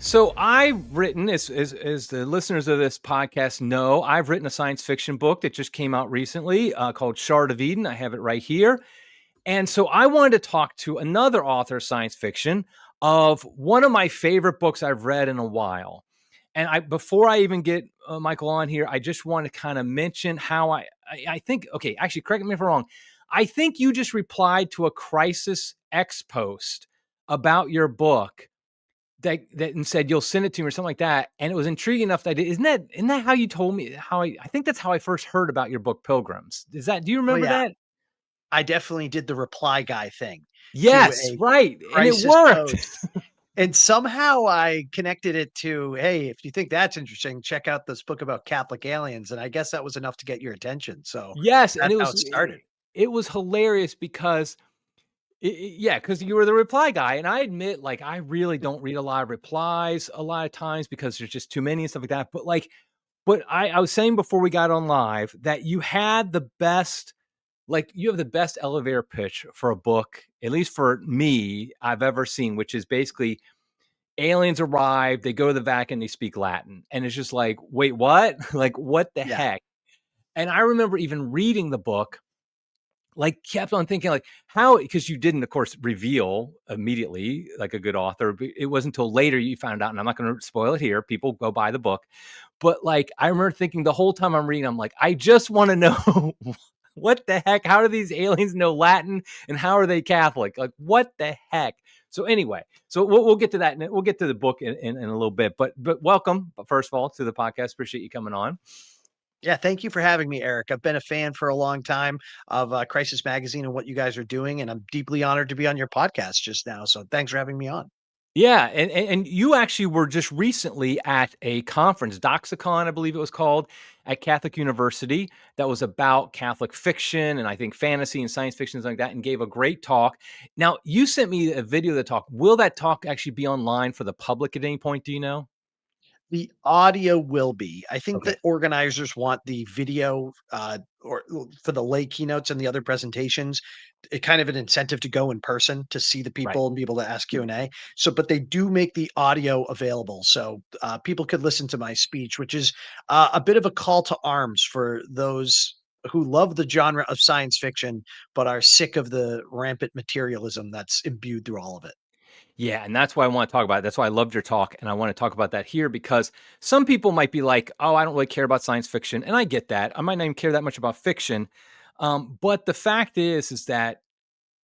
So I've written, as the listeners of this podcast know, I've written a science fiction book that just came out recently called Shard of Eden. I have it right here. And so I wanted to talk to another author of science fiction of one of my favorite books I've read in a while. And before I even get Michael on here, I just want to kind of mention how I think, okay, actually, correct me if I'm wrong. I think you just replied to a Crisis X post about your book that and said you'll send it to me or something like that. And it was intriguing enough that I did. Isn't that how you told me how I think that's how I first heard about your book Pilgrims. Do you Oh, remember yeah. that? I definitely did the reply guy thing to Yes, a right. And it crisis worked. post, and somehow I connected it to, "Hey, if you think that's interesting, check out this book about Catholic aliens," and I guess that was enough to get your attention, so Yes, and that's it how was it started. it was hilarious because yeah, because you were the reply guy, and I admit, like, I really don't read a lot of replies a lot of times because there's just too many and stuff like that. But I was saying before we got on live that you had the best, like, you have the best elevator pitch for a book, at least for me, I've ever seen, which is basically aliens arrive, they go to the Vatican, they speak Latin, and it's just like, wait, what? Like, what the Yeah, heck? And I remember even reading the book, like, kept on thinking, like, how, because you didn't, of course, reveal immediately like a good author, but it wasn't until later you found out, and I'm not going to spoil it here. People go buy the book. But like, I remember thinking the whole time I'm reading, I'm like, I just want to know what the heck? How do these aliens know Latin, and how are they Catholic? Like, what the heck? So anyway, so we'll get to that, and we'll get to the book in a little bit. But welcome, first of all, to the podcast. Appreciate you coming on. yeah, thank you for having me, Eric. I've been a fan for a long time of, Crisis Magazine and what you guys are doing, and I'm deeply honored to be on your podcast just now, so thanks for having me on. Yeah, and you actually were just recently at a conference, Doxicon, I believe it was called, at Catholic University, that was about Catholic fiction and I think fantasy and science fiction, things like that, and gave a great talk. Now, you sent me a video of the talk. Will that talk actually be online for the public at any point? Do you know? The audio will be. I think Okay. the organizers want the video, or for the lay keynotes and the other presentations, kind of an incentive to go in person to see the Right. people and be able to ask Q&A. So, but they do make the audio available, so people could listen to my speech, which is a bit of a call to arms for those who love the genre of science fiction but are sick of the rampant materialism that's imbued through all of it. Yeah, and that's why I want to talk about it. That's why I loved your talk, and I want to talk about that here because some people might be like, "Oh, I don't really care about science fiction," and I get that. I might not even care that much about fiction, but the fact is that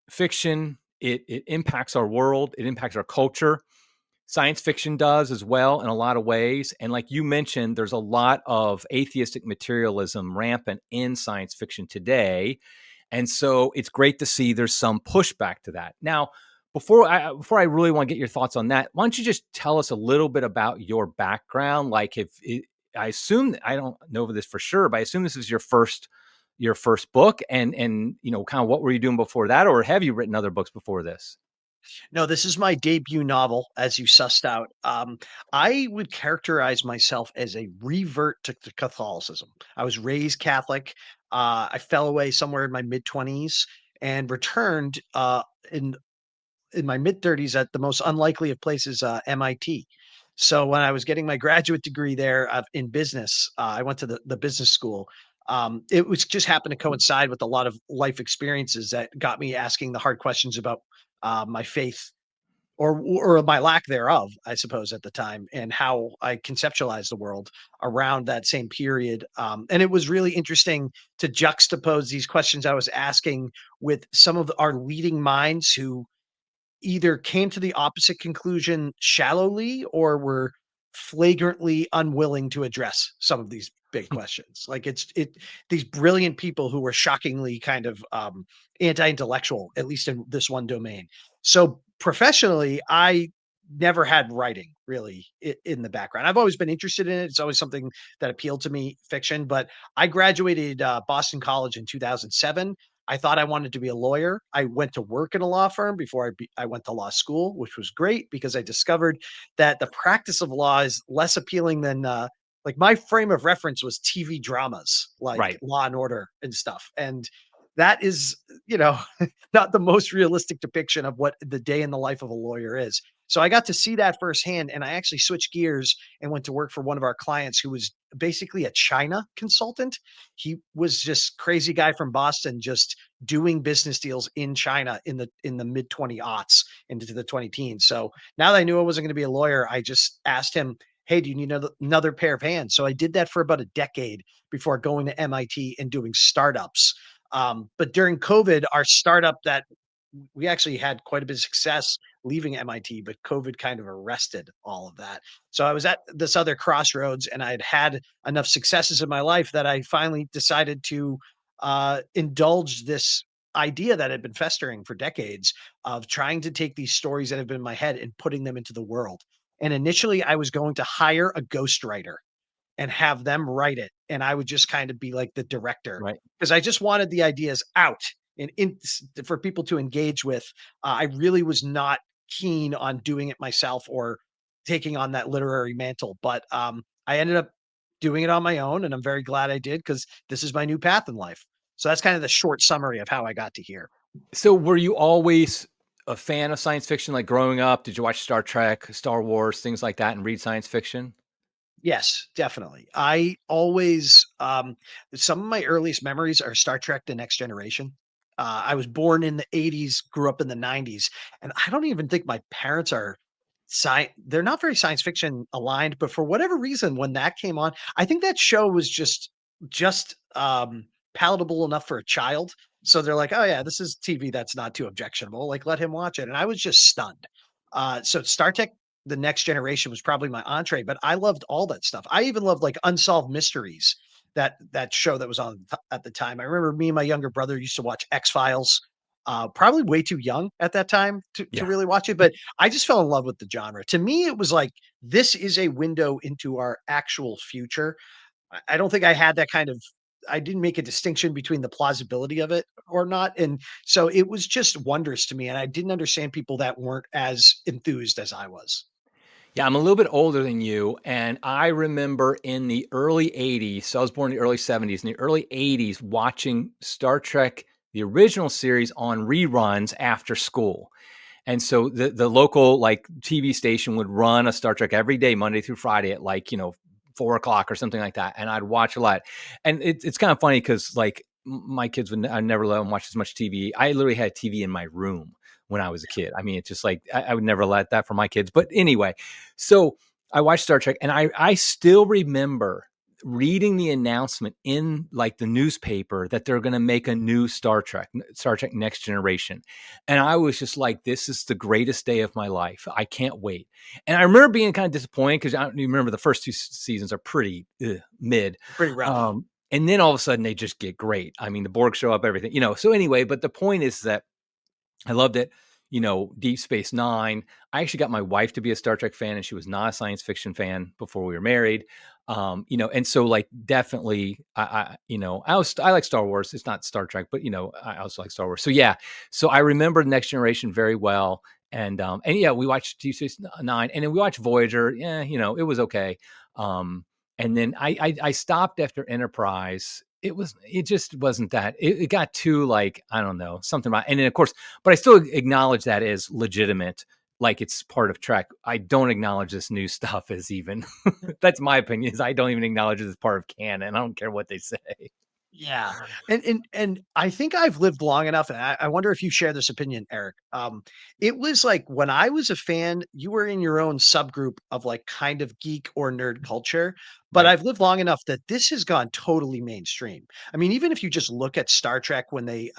fiction, it impacts our world, it impacts our culture. Science fiction does as well in a lot of ways. And like you mentioned, there's a lot of atheistic materialism rampant in science fiction today. And so it's great to see there's some pushback to that. Now, before I really want to get your thoughts on that, why don't you just tell us a little bit about your background? Like, if it, I assume, I don't know this for sure, but I assume this is your first book, and kind of what were you doing before that, or have you written other books before this? No, this is my debut novel, as you sussed out. I would characterize myself as a revert to Catholicism. I was raised Catholic. I fell away somewhere in my mid 20s and returned in my mid 30s at the most unlikely of places, MIT. So when I was getting my graduate degree there in business, I went to the business school. It was just happened to coincide with a lot of life experiences that got me asking the hard questions about my faith or my lack thereof, I suppose, at the time, and how I conceptualized the world around that same period. And it was really interesting to juxtapose these questions I was asking with some of our leading minds who either came to the opposite conclusion shallowly or were flagrantly unwilling to address some of these big questions. Like it these brilliant people who were shockingly kind of anti-intellectual, at least in this one domain. So professionally, I never had writing really in the background. I've always been interested in it. It's always something that appealed to me, fiction. But I graduated Boston College in 2007. I thought I wanted to be a lawyer. I went to work in a law firm before I went to law school, which was great because I discovered that the practice of law is less appealing than like my frame of reference was TV dramas like Right. Law and Order and stuff. And that is, you know, not the most realistic depiction of what the day in the life of a lawyer is. So I got to see that firsthand, and I actually switched gears and went to work for one of our clients who was basically a China consultant. He was just crazy guy from Boston, just doing business deals in China in the mid 20 aughts into the 20 teens. So now that I knew I wasn't going to be a lawyer, I just asked him, "Hey, do you need another pair of hands?" So I did that for about a decade before going to MIT and doing startups. But during COVID, our startup that we actually had quite a bit of success leaving MIT, but COVID kind of arrested all of that. So I was at this other crossroads, and I'd had enough successes in my life that I finally decided to indulge this idea that had been festering for decades of trying to take these stories that have been in my head and putting them into the world. And initially, I was going to hire a ghostwriter and have them write it, and I would just kind of be like the director Right. because I just wanted the ideas out and for people to engage with. I really was not keen on doing it myself or taking on that literary mantle, but I ended up doing it on my own, and I'm very glad I did because this is my new path in life. So that's kind of the short summary of how I got to here. So were you always a fan of science fiction, like growing up? Did you watch Star Trek, Star Wars, things like that, and read science fiction? Yes, definitely. I always some of my earliest memories are Star Trek: The Next Generation. I was born in the 80s, grew up in the 90s, and I don't even think my parents are they're not very science fiction aligned, but for whatever reason when that came on, I think that show was just palatable enough for a child. So they're like, "Oh yeah, this is TV that's not too objectionable. Like let him watch it." And I was just stunned. So Star Trek: The Next Generation was probably my entree, but I loved all that stuff. I even loved like Unsolved Mysteries, that show that was on at the time. I remember me and my younger brother used to watch X-Files. Probably way too young at that time to Yeah. really watch it, but I just fell in love with the genre. To me, it was like this is a window into our actual future. I don't think I had that kind of I didn't make a distinction between the plausibility of it or not. And so it was just wondrous to me. And I didn't understand people that weren't as enthused as I was. Yeah, I'm a little bit older than you, and I remember in the early 80s, so I was born in the early 70s, in the early 80s, watching Star Trek, the original series, on reruns after school. And so the local like TV station would run a Star Trek every day, Monday through Friday at like, 4 o'clock or something like that. And I'd watch a lot. And it's kind of funny because like my kids would, I never let them watch as much TV. I literally had TV in my room when I was a kid. I mean, it's just like, I would never let that for my kids. But anyway, so I watched Star Trek and I still remember reading the announcement in like the newspaper that they're going to make a new Star Trek Next Generation. And I was just like, this is the greatest day of my life. I can't wait. And I remember being kind of disappointed because I don't even remember the first two seasons are pretty mid. Pretty rough. And then all of a sudden they just get great. I mean, the Borg show up, everything. So anyway, but the point is that I loved it. Deep Space Nine. I actually got my wife to be a Star Trek fan, and she was not a science fiction fan before we were married. And so like definitely, I like Star Wars. It's not Star Trek, but I also like Star Wars. So yeah, so I remember Next Generation very well, and yeah, we watched Deep Space Nine, and then we watched Voyager. Yeah, it was okay. And then I stopped after Enterprise. It just wasn't that it got too like I don't know something about and then of course but I still acknowledge that as legitimate, like it's part of Trek. I don't acknowledge this new stuff as even that's my opinion. Is I don't even acknowledge it as part of canon. I don't care what they say. Yeah. And I think I've lived long enough, and I wonder if you share this opinion, Eric. It was like when I was a fan, you were in your own subgroup of like kind of geek or nerd culture. But Right, I've lived long enough that this has gone totally mainstream. I mean, even if you just look at Star Trek when they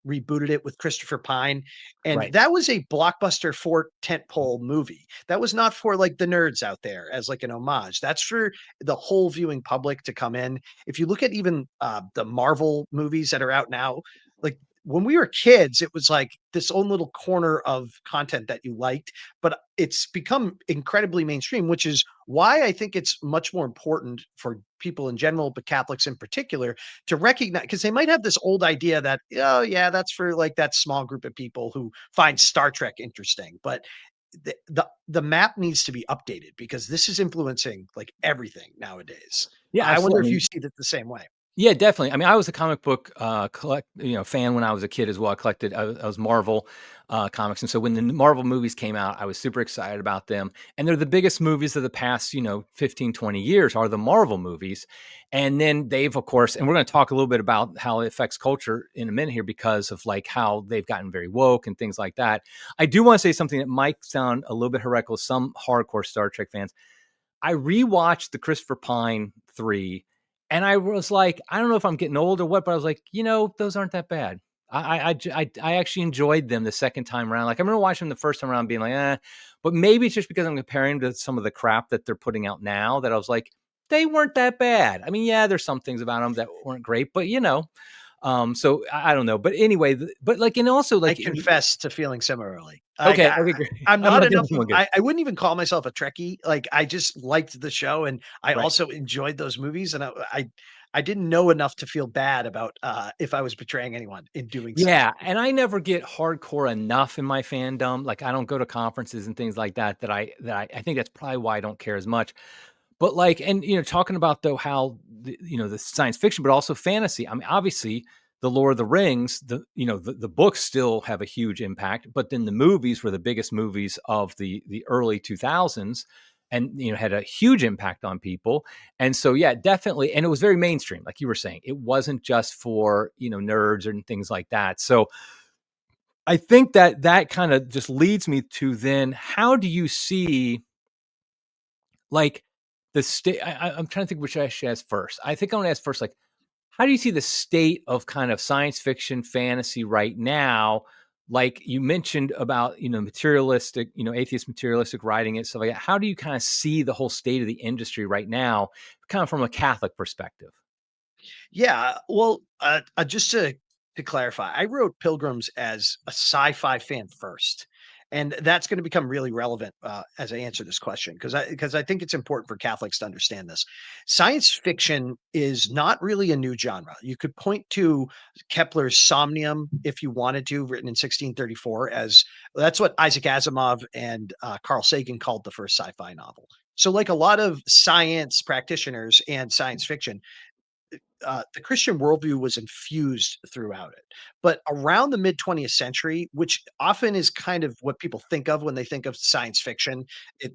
rebooted it with Christopher Pine, and right. that was a blockbuster for tentpole movie. That was not for like the nerds out there as like an homage. That's for the whole viewing public to come in. If you look at even the Marvel movies that are out now, like when we were kids, it was like this own little corner of content that you liked, but it's become incredibly mainstream, which is why I think it's much more important for people in general, but Catholics in particular, to recognize because they might have this old idea that, oh, yeah, that's for like that small group of people who find Star Trek interesting. But the map needs to be updated because this is influencing like everything nowadays. Yeah, I wonder absolutely. I if you mean, see that the same way. Yeah, definitely. I mean, I was a comic book fan when I was a kid as well. I was Marvel comics, and so when the Marvel movies came out, I was super excited about them. And they're the biggest movies of the past, 15, 20 years are the Marvel movies. And then they've, of course, and we're going to talk a little bit about how it affects culture in a minute here because of like how they've gotten very woke and things like that. I do want to say something that might sound a little bit heretical to some hardcore Star Trek fans. I rewatched the Christopher Pine 3, and I was like, I don't know if I'm getting old or what, but I was like, those aren't that bad. I actually enjoyed them the second time around. Like I remember watching them the first time around, being like, but maybe it's just because I'm comparing to some of the crap that they're putting out now that I was like, they weren't that bad. I mean, yeah, there's some things about them that weren't great, but so I don't know. But anyway, but like, and also I like, confess to feeling similarly. Like, okay, okay, great. I'm I'm not not the enough only of one. Good, I wouldn't even call myself a Trekkie, like, I just liked the show, and I right? also enjoyed those movies, and I didn't know enough to feel bad about, if I was betraying anyone in doing so. Yeah, and I never get hardcore enough in my fandom. Like I don't go to conferences and things like that I think that's probably why I don't care as much. But like, and talking about though how the science fiction, but also fantasy. I mean, obviously, the Lord of the Rings, the books still have a huge impact, but then the movies were the biggest movies of the early 2000s, and had a huge impact on people. And so, yeah, definitely, and it was very mainstream, like you were saying. It wasn't just for nerds and things like that. So I think that kind of just leads me to then how do you see like the state? I'm trying to think which I should ask first. I think I want to ask first, like, how do you see the state of kind of science fiction fantasy right now? Like you mentioned about, materialistic, atheist materialistic writing and stuff like that. How do you kind of see the whole state of the industry right now, kind of from a Catholic perspective? Yeah, well, just to clarify, I wrote Pilgrims as a sci-fi fan first, and that's going to become really relevant as I answer this question because I think it's important for Catholics to understand this. Science fiction is not really a new genre. You could point to Kepler's Somnium if you wanted to, written in 1634, as that's what Isaac Asimov and Carl Sagan called the first sci-fi novel. So, like a lot of science practitioners and science fiction, the Christian worldview was infused throughout it. But around the mid 20th century, which often is kind of what people think of when they think of science fiction,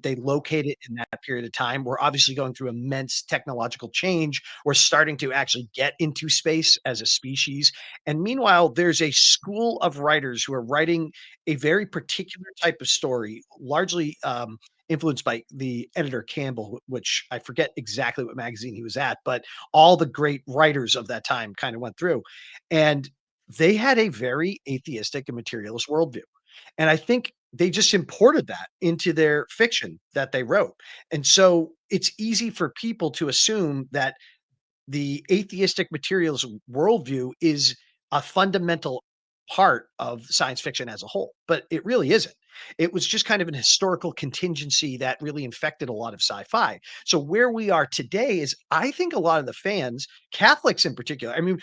they locate it in that period of time. We're obviously going through immense technological change. We're starting to actually get into space as a species. And meanwhile, there's a school of writers who are writing a very particular type of story, largely influenced by the editor Campbell, which I forget exactly what magazine he was at, but all the great writers of that time kind of went through. And they had a very atheistic and materialist worldview. And I think they just imported that into their fiction that they wrote. And so it's easy for people to assume that the atheistic materialist worldview is a fundamental part of science fiction as a whole, but it really isn't. It was just kind of an historical contingency that really infected a lot of sci-fi. So where we are today is, I think a lot of the fans, Catholics in particular, I mean,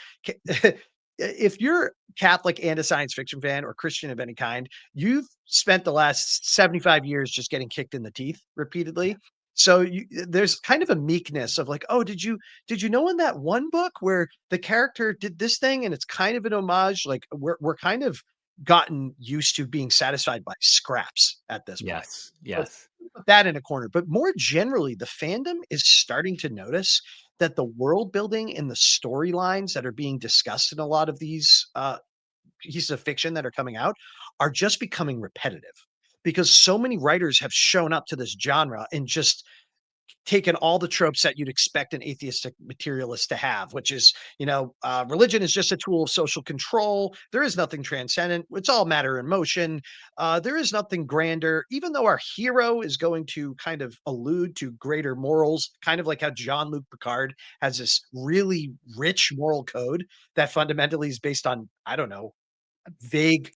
if you're Catholic and a science fiction fan or Christian of any kind, you've spent the last 75 years just getting kicked in the teeth repeatedly. So there's kind of a meekness of like, oh, did you know in that one book where the character did this thing and it's kind of an homage? Like we're kind of gotten used to being satisfied by scraps at this point. Yes, So yes. put that in a corner. But more generally, the fandom is starting to notice that the world building and the storylines that are being discussed in a lot of these pieces of fiction that are coming out are just becoming repetitive because so many writers have shown up to this genre and just taken all the tropes that you'd expect an atheistic materialist to have, which is, religion is just a tool of social control. There is nothing transcendent. It's all matter and motion. There is nothing grander, even though our hero is going to kind of allude to greater morals, kind of like how Jean Luc Picard has this really rich moral code that fundamentally is based on, I don't know, vague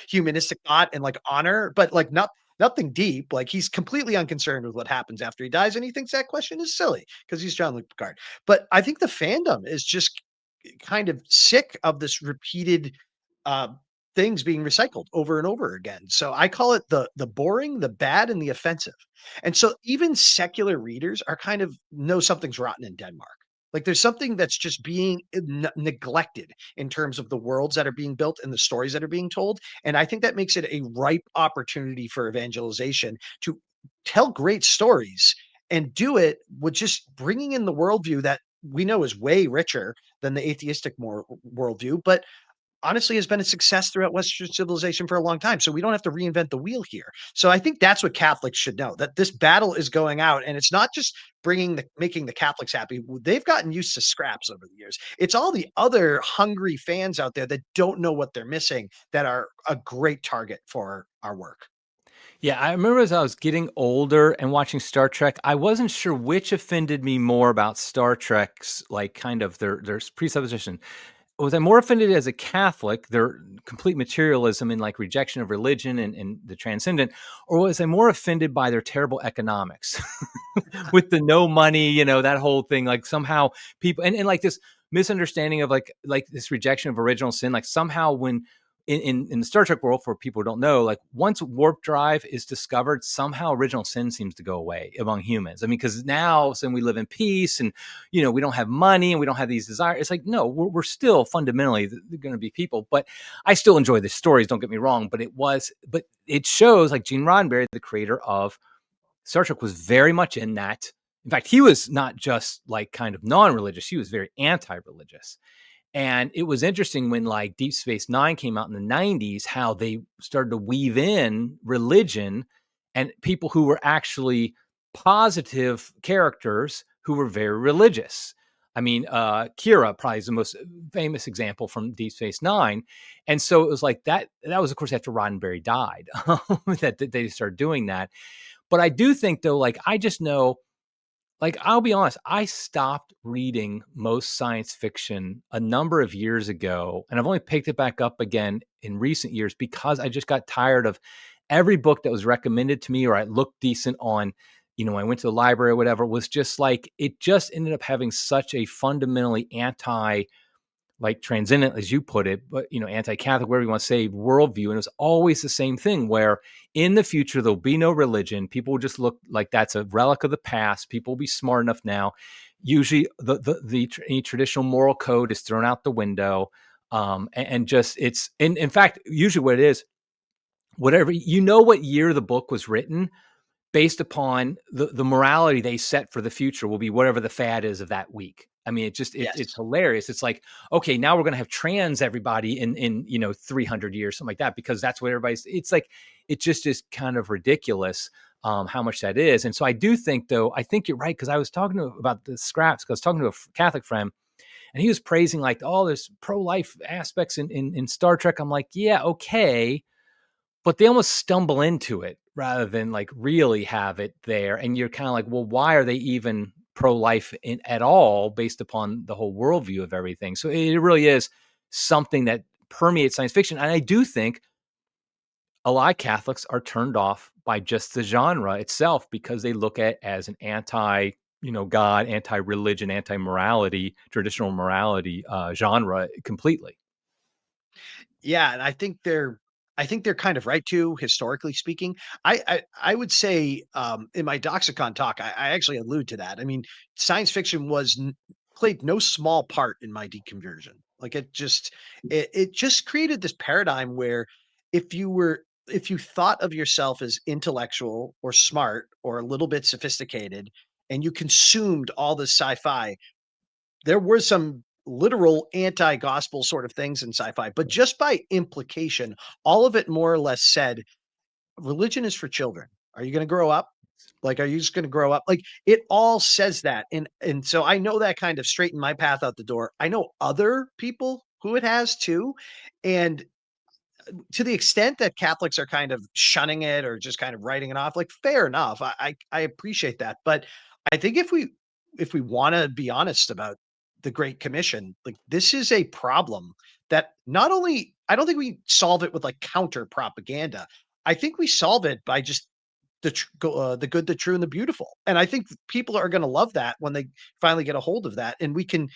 humanistic thought and like honor, but like nothing deep. Like he's completely unconcerned with what happens after he dies, and he thinks that question is silly because he's John Luke Picard. But I think the fandom is just kind of sick of this repeated uh things being recycled over and over again. So I call it the boring, the bad, and the offensive. And so even secular readers are kind of know something's rotten in Denmark. Like there's something that's just being neglected in terms of the worlds that are being built and the stories that are being told. And I think that makes it a ripe opportunity for evangelization to tell great stories and do it with just bringing in the worldview that we know is way richer than the atheistic worldview, but honestly has been a success throughout Western civilization for a long time. So we don't have to reinvent the wheel here. So I think that's what Catholics should know, that this battle is going out and it's not just making the Catholics happy. They've gotten used to scraps over the years. It's all the other hungry fans out there that don't know what they're missing that are a great target for our work. Yeah, I remember as I was getting older and watching Star Trek, I wasn't sure which offended me more about Star Trek's like kind of their presupposition. Was I more offended as a Catholic, their complete materialism and like rejection of religion and the transcendent, or was I more offended by their terrible economics with the no money, that whole thing? Like somehow people and like this misunderstanding of like this rejection of original sin, like somehow when in the Star Trek world, for people who don't know, like once warp drive is discovered, somehow original sin seems to go away among humans. I mean, because now, since we live in peace and we don't have money and we don't have these desires, it's like no, we're still fundamentally going to be people. But I still enjoy the stories. Don't get me wrong, but it shows like Gene Roddenberry, the creator of Star Trek, was very much in that. In fact, he was not just like kind of non-religious; he was very anti-religious. And it was interesting when like Deep Space Nine came out in the 90s, how they started to weave in religion and people who were actually positive characters who were very religious. I mean, Kira probably is the most famous example from Deep Space Nine. And so it was like that. That was, of course, after Roddenberry died that they started doing that. But I do think, though, like, I just know like, I'll be honest, I stopped reading most science fiction a number of years ago, and I've only picked it back up again in recent years because I just got tired of every book that was recommended to me or I looked decent on, I went to the library or whatever, was just like, it just ended up having such a fundamentally anti like transcendent, as you put it, but anti-Catholic, whatever you want to say, worldview. And it was always the same thing where in the future there'll be no religion. People will just look like that's a relic of the past. People will be smart enough now. Usually the any traditional moral code is thrown out the window. And just it's in fact, usually what it is, whatever what year the book was written, based upon the morality they set for the future will be whatever the fad is of that week. I mean, it's Yes. hilarious. It's like, okay, now we're going to have trans everybody in 300 years, something like that, because that's what everybody's. It's like it just is kind of ridiculous how much that is. And so I do think, though, I think you're right because I was talking about the scraps because I was talking to a Catholic friend and he was praising like, oh, there's pro life aspects in Star Trek. I'm like, yeah, okay, but they almost stumble into it rather than like really have it there. And you're kind of like, well, why are they even pro-life at all based upon the whole worldview of everything? So it really is something that permeates science fiction. And I do think a lot of Catholics are turned off by just the genre itself because they look at it as an anti, God, anti-religion, anti-morality, traditional morality genre completely. Yeah, and I think they're kind of right too, historically speaking. I would say in my Doxicon talk, I actually allude to that. I mean, science fiction played no small part in my deconversion. Like it just created this paradigm where if you thought of yourself as intellectual or smart or a little bit sophisticated and you consumed all this sci-fi, there were some literal anti-gospel sort of things in sci-fi, but just by implication, all of it more or less said, religion is for children. Are you going to grow up? Like, are you just going to grow up? Like, it all says that, and so I know that kind of straightened my path out the door. I know other people who it has too, and to the extent that Catholics are kind of shunning it or just kind of writing it off, like fair enough. I appreciate that. But I think if we want to be honest about the Great Commission, like this is a problem that not only I don't think we solve it with like counter propaganda. I think we solve it by just the good, the true, and the beautiful. And I think people are going to love that when they finally get a hold of that. And we can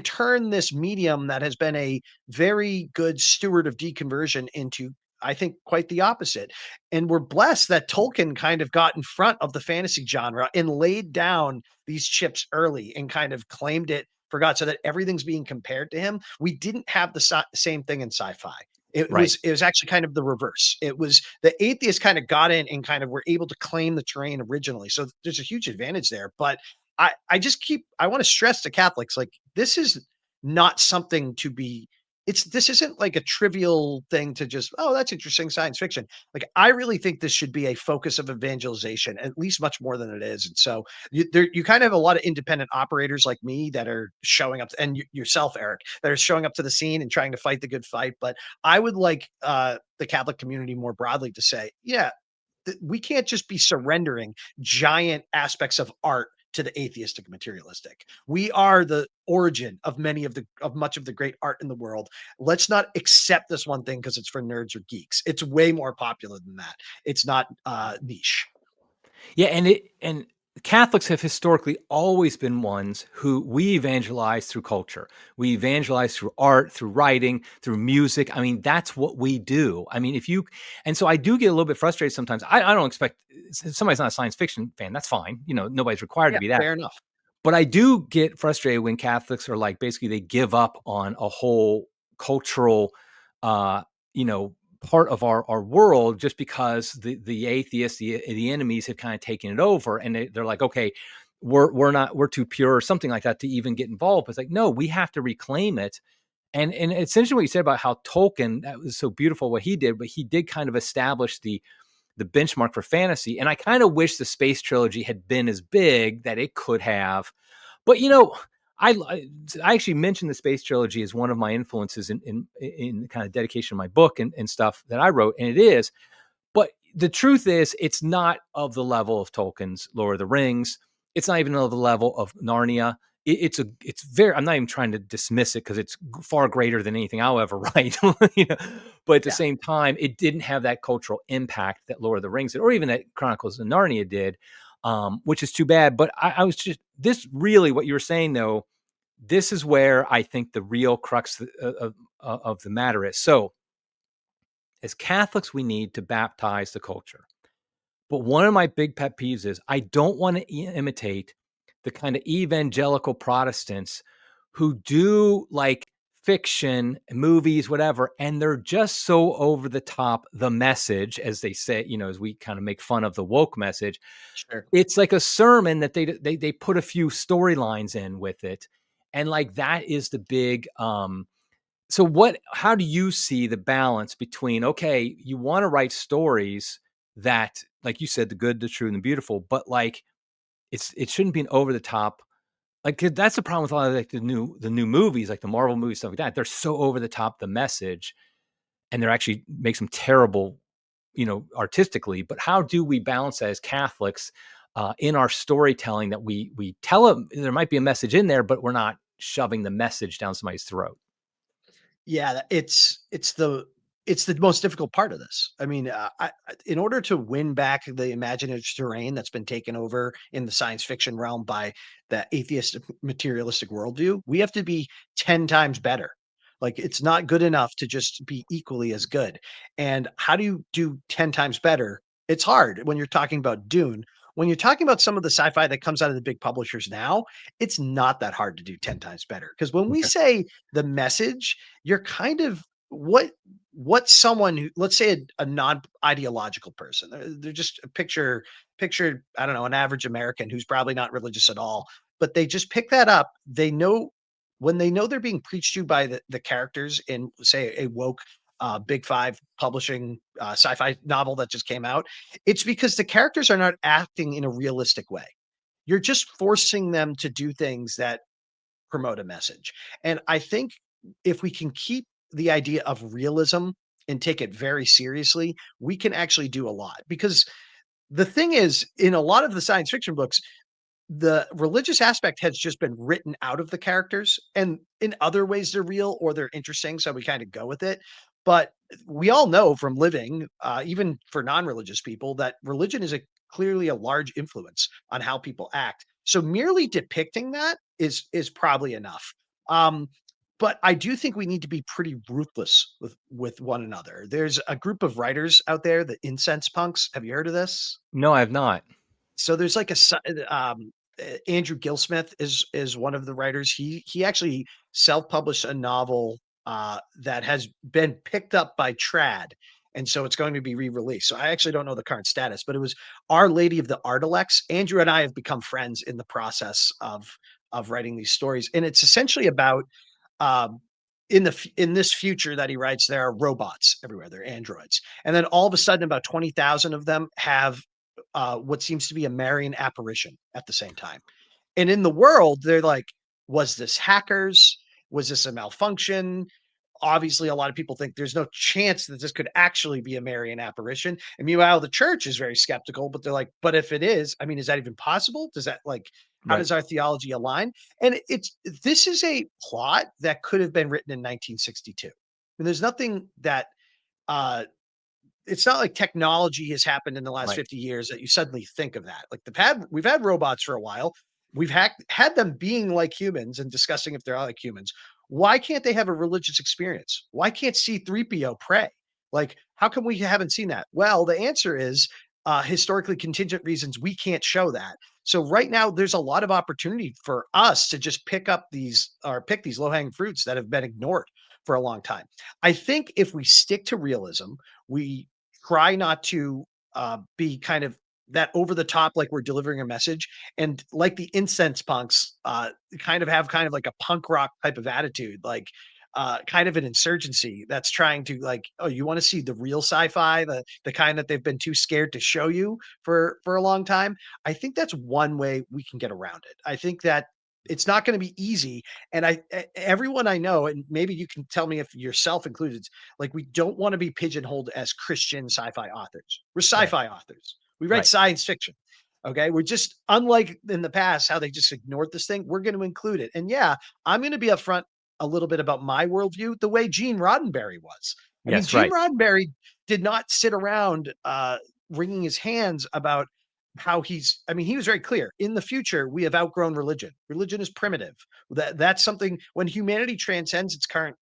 turn this medium that has been a very good steward of deconversion into, I think, quite the opposite. And we're blessed that Tolkien kind of got in front of the fantasy genre and laid down these chips early and kind of claimed it God, so that everything's being compared to him. We didn't have the same thing in sci-fi. Right. It was actually kind of the reverse. It was the atheists kind of got in and kind of were able to claim the terrain originally. So there's a huge advantage there. But I just keep I want to stress to Catholics, like, this is not something to be this isn't like a trivial thing to just, oh, that's interesting science fiction. Like, I really think this should be a focus of evangelization, at least much more than it is. And so you kind of have a lot of independent operators like me that are showing up, and yourself, Eric, that are showing up to the scene and trying to fight the good fight. But I would like the Catholic community more broadly to say, yeah, we can't just be surrendering giant aspects of art to the atheistic materialistic. We are the origin of much of the great art in the world. Let's not accept this one thing because it's for nerds or geeks. It's way more popular than that. It's not niche. Yeah, and Catholics have historically always been ones who we evangelize through culture. We evangelize through art, through writing, through music. I mean, that's what we do. I mean, if you and so I do get a little bit frustrated sometimes. I don't expect somebody's not a science fiction fan. That's fine. Nobody's required to Yeah, be that. fair enough. But I do get frustrated when Catholics are like basically they give up on a whole cultural, uh, you know, part of our world just because the atheists, the enemies have kind of taken it over, and they're like, okay, we're too pure or something like that to even get involved. But it's like, no, we have to reclaim it. And it's interesting what you said about how Tolkien, that was so beautiful what he did, but he did kind of establish the benchmark for fantasy. And I kind of wish the space trilogy had been as big that it could have. But I actually mentioned the space trilogy as one of my influences in the kind of dedication of my book and stuff that I wrote, and it is. But the truth is, it's not of the level of Tolkien's Lord of the Rings. It's not even of the level of Narnia. It's very. I'm not even trying to dismiss it because it's far greater than anything I'll ever write. But at the Yeah. same time, it didn't have that cultural impact that Lord of the Rings did, or even that Chronicles of Narnia did, which is too bad. But I was just this really what you were saying though. This is where I think the real crux of the matter is. So as Catholics, we need to baptize the culture. But one of my big pet peeves is I don't want to imitate the kind of evangelical Protestants who do like fiction, movies, whatever, and they're just so over the top. The message, as they say, as we kind of make fun of the woke message, Sure. it's like a sermon that they put a few storylines in with it, and like that is the big so how do you see the balance between, okay, you want to write stories that, like you said, the good, the true, and the beautiful, but like it shouldn't be an over the top. Like 'cause that's the problem with a lot of like the new movies, like the Marvel movies, stuff like that. They're so over the top the message, and they're actually makes them terrible, artistically. But how do we balance that as Catholics in our storytelling that we tell them there might be a message in there, but we're not shoving the message down somebody's throat? Yeah, it's the most difficult part of this. I mean, in order to win back the imaginative terrain that's been taken over in the science fiction realm by the atheistic materialistic worldview, we have to be 10 times better. Like, it's not good enough to just be equally as good. And how do you do 10 times better? It's hard when you're talking about Dune. When you're talking about some of the sci-fi that comes out of the big publishers now, it's not that hard to do 10 times better. Because when we say the message, you're kind of what someone who, let's say, a non-ideological person, they're just picture, I don't know, an average American who's probably not religious at all, but they just pick that up. They know when they know they're being preached to by the characters in, say, a woke big five publishing sci-fi novel that just came out, it's because the characters are not acting in a realistic way. You're just forcing them to do things that promote a message. And I think if we can keep the idea of realism and take it very seriously, we can actually do a lot. Because the thing is, in a lot of the science fiction books, the religious aspect has just been written out of the characters, and in other ways they're real or they're interesting, so we kind of go with it. But we all know from living, even for non-religious people, that religion is clearly a large influence on how people act. So merely depicting that is probably enough. Um, but I do think we need to be pretty ruthless with one another. There's a group of writers out there, the incense punks. Have you heard of this? No, I have not. So there's like Andrew Gilsmith is one of the writers. He actually self-published a novel that has been picked up by Trad, and so it's going to be re-released. So I actually don't know the current status, but it was Our Lady of the Artilects. Andrew and I have become friends in the process of writing these stories, and it's essentially about um, in this future that he writes, there are robots everywhere. They're androids, and then all of a sudden, about 20,000 of them have what seems to be a Marian apparition at the same time. And in the world, they're like, was this hackers? Was this a malfunction? Obviously, a lot of people think there's no chance that this could actually be a Marian apparition. And meanwhile, the church is very skeptical, but they're like, but if it is, I mean, is that even possible? Does that like, how Right. does our theology align? And it's this is a plot that could have been written in 1962. And there's nothing that uh it's not like technology has happened in the last Right. 50 years that you suddenly think of that. Like we've had robots for a while. We've had them being like humans and discussing if they're like humans. Why can't they have a religious experience? Why can't C3PO pray? Like, how come we haven't seen that? Well, the answer is historically contingent reasons we can't show that. So right now, there's a lot of opportunity for us to just pick these low hanging fruits that have been ignored for a long time. I think if we stick to realism, we try not to be kind of that over the top, like we're delivering a message, and like the incense punks, kind of have kind of like a punk rock type of attitude, like kind of an insurgency that's trying to like, oh, you want to see the real sci-fi, the kind that they've been too scared to show you for a long time. I think that's one way we can get around it. I think that it's not going to be easy, and everyone I know, and maybe you can tell me if yourself included, like, we don't want to be pigeonholed as Christian sci-fi authors. We're Right. sci-fi authors. We write Right. science fiction. Okay. We're just unlike in the past how they just ignored this thing. We're going to include it. And yeah, I'm going to be upfront a little bit about my worldview, the way Gene Roddenberry was. I mean, Yes. Gene Right. Roddenberry did not sit around wringing his hands about how I mean, he was very clear. In the future, we have outgrown religion. Religion is primitive. That's something when humanity transcends its current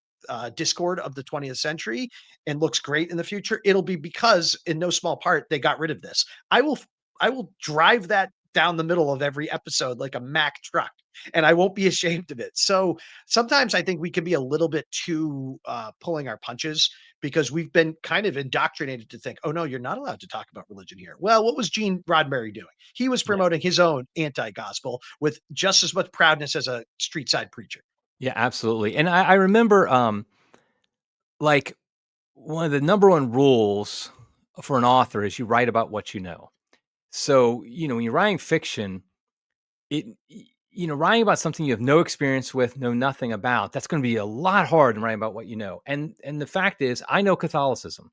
discord of the 20th century and looks great in the future, it'll be because, in no small part, they got rid of this. I will, I will drive that down the middle of every episode like a Mack truck, and I won't be ashamed of it. So sometimes I think we can be a little bit too pulling our punches because we've been kind of indoctrinated to think, oh no, you're not allowed to talk about religion here. Well, what was Gene Roddenberry doing? He was Yeah. promoting his own anti-gospel with just as much proudness as a street side preacher. Yeah. Absolutely. And I remember, like one of the number one rules for an author is you write about what you know. So, when you're writing fiction, it writing about something you have no experience with, know nothing about, that's going to be a lot harder than writing about what you know. And the fact is, I know Catholicism.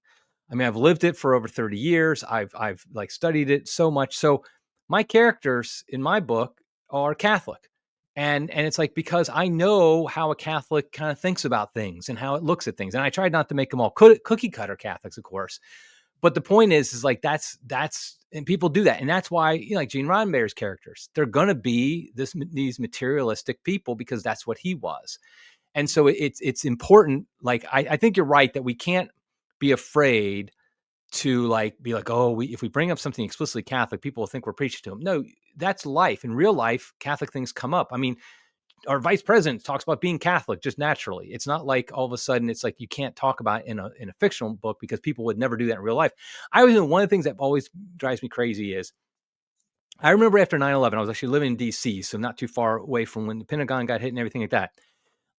I mean, I've lived it for over 30 years. I've like studied it so much. So my characters in my book are Catholic. And it's like because I know how a Catholic kind of thinks about things and how it looks at things. And I tried not to make them all cookie cutter Catholics, of course. But the point is like that's and people do that, and that's why like Gene Roddenberry's characters, they're gonna be these materialistic people because that's what he was, and so it's important. Like I think you're right that we can't be afraid to like be like, oh, if we bring up something explicitly Catholic, people will think we're preaching to them. No, that's life. In real life, Catholic things come up. I mean, our vice president talks about being Catholic just naturally. It's not like all of a sudden it's like you can't talk about it in a fictional book because people would never do that in real life. I was one of the things that always drives me crazy is I remember after 9/11, I was actually living in DC, so not too far away from when the Pentagon got hit and everything like that.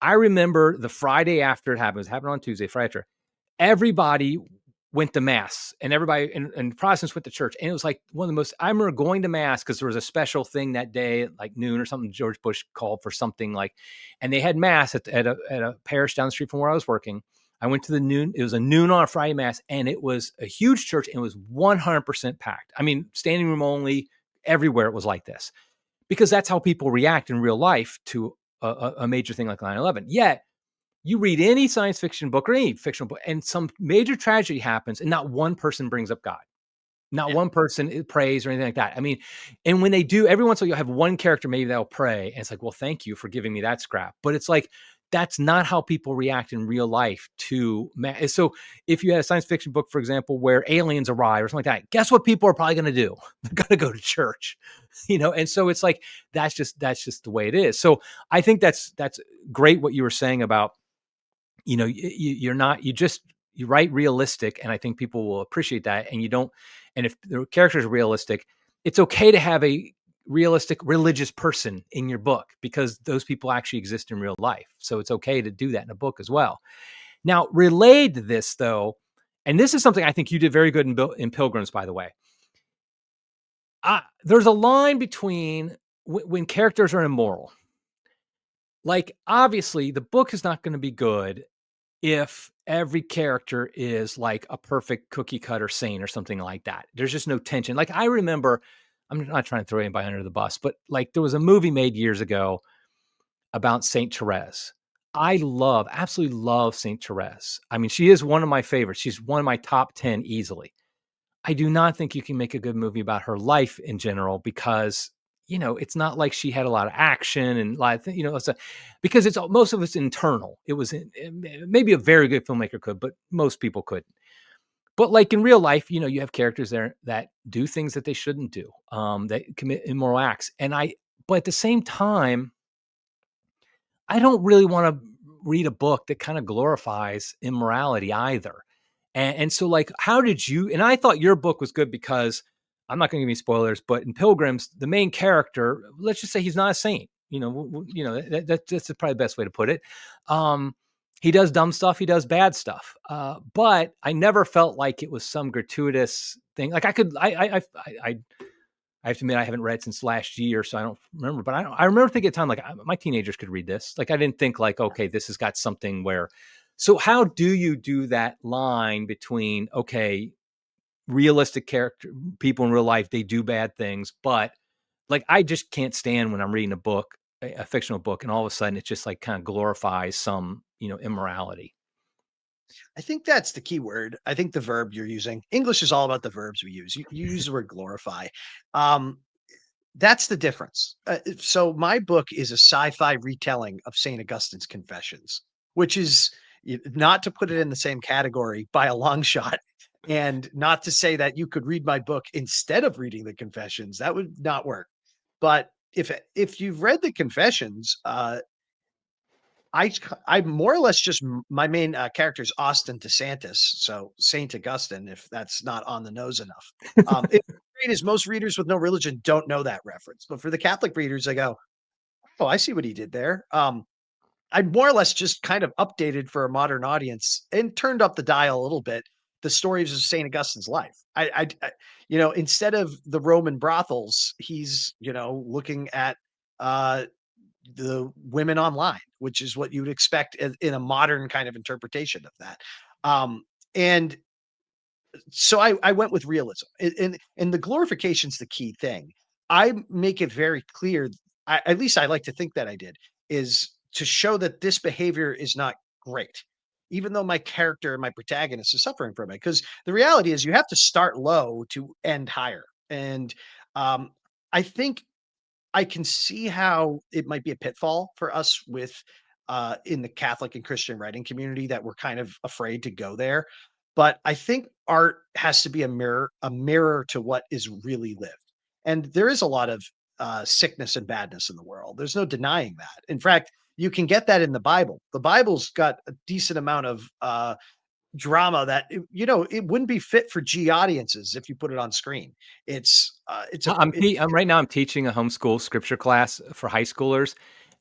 I remember the Friday after it happened on Tuesday, Friday after, everybody went to mass and everybody and Protestants went to church. And it was like one of the most, I remember going to mass because there was a special thing that day at like noon or something. George Bush called for something like, and they had mass at a parish down the street from where I was working. I went to the noon. It was a noon on a Friday mass and it was a huge church and it was 100% packed. I mean, standing room only, everywhere it was like this because that's how people react in real life to a major thing like 9/11. Yet you read any science fiction book or any fictional book, and some major tragedy happens, and not one person brings up God. Not Yeah. one person prays or anything like that. I mean, and when they do, every once in a while, you'll have one character maybe that'll pray, and it's like, well, thank you for giving me that scrap. But it's like that's not how people react in real life to so if you had a science fiction book, for example, where aliens arrive or something like that, guess what people are probably going to do? They're going to go to church, and so it's like that's just the way it is. So I think that's great what you were saying about, you're not, you write realistic, and I think people will appreciate that. And you don't, and if the character is realistic, it's okay to have a realistic religious person in your book, because those people actually exist in real life. So it's okay to do that in a book as well. Now, related to this though, and this is something I think you did very good in Pilgrims, by the way. There's a line between when characters are immoral. Like, obviously, the book is not going to be good if every character is like a perfect cookie cutter saint or something like that. There's just no tension. Like, I remember, I'm not trying to throw anybody under the bus, but like there was a movie made years ago about Saint Therese. Absolutely love Saint Therese. I mean, she is one of my favorites. She's one of my top 10 easily. I do not think you can make a good movie about her life in general, because it's not like she had a lot of action and like, because it's most of it's internal. Maybe a very good filmmaker could, but most people couldn't. But like in real life, you have characters there that do things that they shouldn't do, that commit immoral acts. But at the same time, I don't really want to read a book that kind of glorifies immorality either. And so, like, how did you? And I thought your book was good because I'm not going to give you spoilers, but in Pilgrims, the main character, let's just say he's not a saint. That's probably the best way to put it. He does dumb stuff. He does bad stuff. But I never felt like it was some gratuitous thing. Like I have to admit I haven't read since last year, so I don't remember. But I remember thinking at the time, like, my teenagers could read this. Like, I didn't think like, okay, this has got something where. So how do you do that line between, okay, realistic character people in real life, they do bad things, but like I just can't stand when I'm reading a book, a fictional book, and all of a sudden it just like kind of glorifies some immorality. I think that's the key word. I think the verb you're using. English is all about the verbs we use. You use the word glorify. Um, that's the difference. So my book is a sci-fi retelling of St. Augustine's Confessions, which is not to put it in the same category by a long shot, and not to say that you could read my book instead of reading the Confessions. That would not work. But if you've read the Confessions, I more or less just my main character is Austin DeSantis, so Saint Augustine, if that's not on the nose enough. It's great as most readers with no religion don't know that reference, but for the Catholic readers, I go, "Oh, I see what he did there." I more or less just kind of updated for a modern audience and turned up the dial a little bit. The stories of Saint Augustine's life. Instead of the Roman brothels, he's looking at uh, the women online, which is what you would expect in a modern kind of interpretation of that. And so I went with realism, and the glorification's the key thing. I make it very clear. At least I like to think that I did, is to show that this behavior is not great, even though my character, my protagonist, is suffering from it. Because the reality is, you have to start low to end higher, and um, I think I can see how it might be a pitfall for us in the Catholic and Christian writing community, that we're kind of afraid to go there. But I think art has to be a mirror to what is really lived. And there is a lot of sickness and badness in the world. There's no denying that. In fact, you can get that in the Bible. The Bible's got a decent amount of drama that it wouldn't be fit for G audiences if you put it on screen. Right now I'm teaching a homeschool scripture class for high schoolers,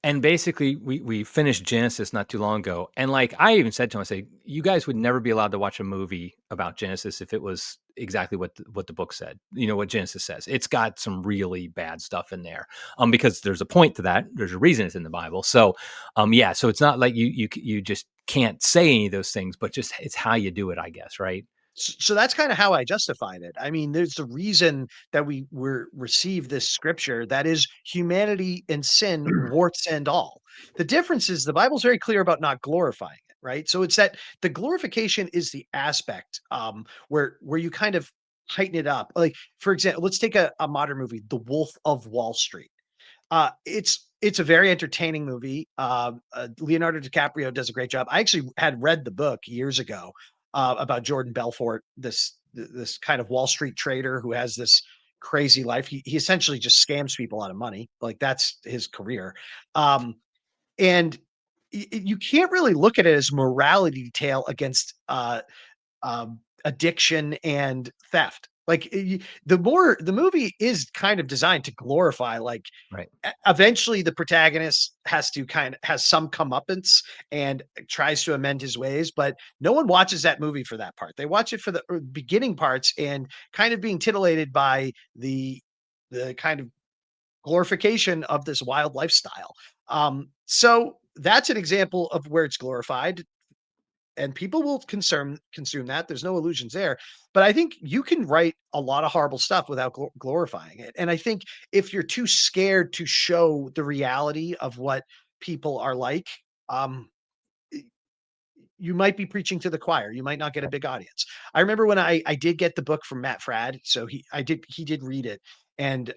and basically we finished Genesis not too long ago, and like I even said to them, I say, you guys would never be allowed to watch a movie about Genesis if it was exactly what the book said. What Genesis says. It's got some really bad stuff in there, because there's a point to that. There's a reason it's in the Bible. So, yeah. So it's not like you just can't say any of those things, but just it's how you do it, I guess, right? So that's kind of how I justified it. I mean, there's a reason that we were received this scripture, that is humanity and sin, warts and all. The difference is the Bible's very clear about not glorifying it, right? So it's that the glorification is the aspect where you kind of heighten it up. Like, for example, let's take a modern movie, The Wolf of Wall Street. It's It's a very entertaining movie. Leonardo DiCaprio does a great job. I actually had read the book years ago about Jordan Belfort, this kind of Wall Street trader who has this crazy life. He essentially just scams people out of money. Like that's his career. Um, and you can't really look at it as morality tale against addiction and theft. Like the movie is kind of designed to glorify like Right. eventually the protagonist has some comeuppance and tries to amend his ways, but no one watches that movie for that part. They watch it for the beginning parts and kind of being titillated by the kind of glorification of this wild lifestyle. So that's an example of where it's glorified and people will consume that. There's no illusions there. But I think you can write a lot of horrible stuff without glorifying it. And I think if you're too scared to show the reality of what people are like, um, you might be preaching to the choir. You might not get a big audience. I remember when I did get the book from Matt Fradd, so he did read it, and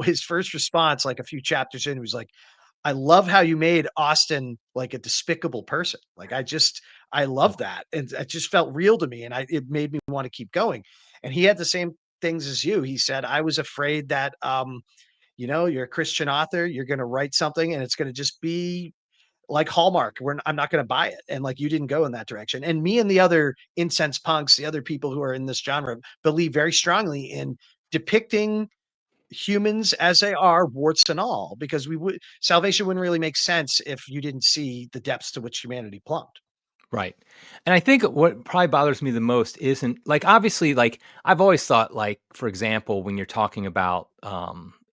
his first response, like a few chapters in, was like, "I love how you made Austin like a despicable person. Like I love that, and it just felt real to me, and it made me want to keep going." And he had the same things as you. He said, "I was afraid that you're a Christian author, you're going to write something, and it's going to just be like Hallmark, I'm not going to buy it." And like you didn't go in that direction. And me and the other incense punks, the other people who are in this genre, believe very strongly in depicting humans as they are, warts and all, because we would salvation wouldn't really make sense if you didn't see the depths to which humanity plumbed. Right. And I think what probably bothers me the most isn't like obviously like I've always thought like for example when you're talking about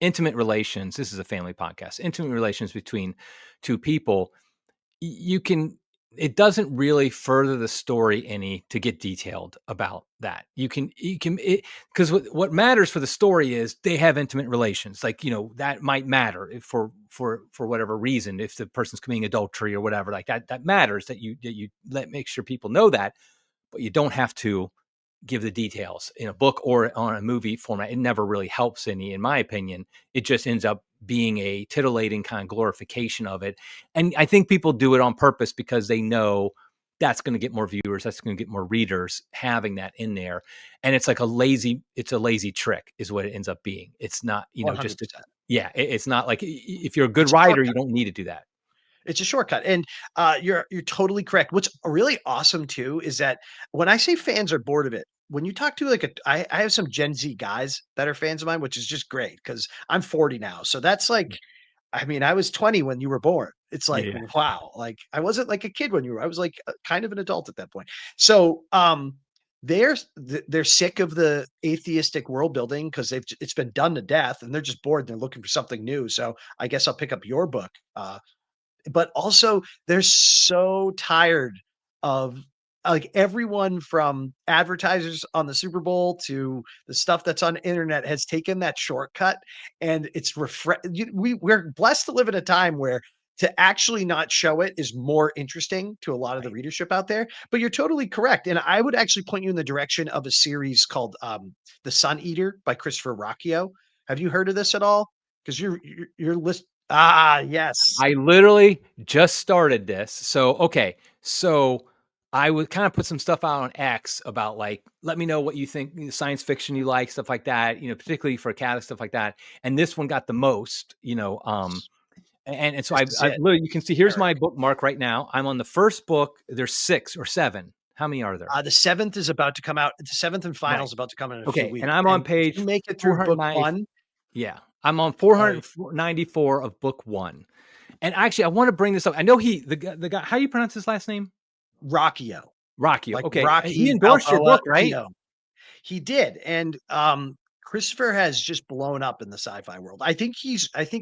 intimate relations, this is a family podcast, intimate relations between two people, you can it doesn't really further the story any to get detailed about that. You can because what matters for the story is they have intimate relations. Like, that might matter for whatever reason, if the person's committing adultery or whatever, like that matters that you let make sure people know that, but you don't have to give the details in a book or on a movie format. It never really helps any, in my opinion. It just ends up being a titillating kind of glorification of it. And I think people do it on purpose because they know that's going to get more viewers, that's going to get more readers having that in there. And it's like it's a lazy trick is what it ends up being. It's not, just, 100%. yeah, it's not like if you're a good It's a writer, you shortcut. don't need to do that. It's a shortcut, and you're totally correct. What's really awesome too is that when I say fans are bored of it, when you talk to like I have some Gen Z guys that are fans of mine, which is just great because I'm 40 now. So that's like, I mean, I was 20 when you were born. It's like, Yeah. wow, like I wasn't like a kid when you were. I was like kind of an adult at that point. So they're sick of the atheistic world building because it's been done to death, and they're just bored. And they're looking for something new. So I guess I'll pick up your book. But also they're so tired of like everyone from advertisers on the Super Bowl to the stuff that's on the internet has taken that shortcut, and it's we're blessed to live in a time where to actually not show it is more interesting to a lot of the Right. readership out there. But you're totally correct, and I would actually point you in the direction of a series called The Sun Eater by Christopher Rocchio. Have you heard of this at all? Because you're list yes. I literally just started this. So, okay. So I would kind of put some stuff out on X about like, let me know what you think, science fiction you like, stuff like that, particularly for Catholic stuff like that. And this one got the most, and so This is I it, literally, you can see, here's Eric. my bookmark right now. I'm on the first book. There's 6 or 7. How many are there? The 7th is about to come out. The 7th and final Right. is about to come in a few Okay. And weeks, I'm on and if page you make it through book 490. 1, Yeah. I'm on uh, 494 of book 1. And actually, I want to bring this up. I know the guy, how do you pronounce his last name? Rockio, Rocky. like Okay. He Rocky endorsed your Balboa book, right? Kyo. He did, and, Christopher has just blown up in the sci-fi world. I think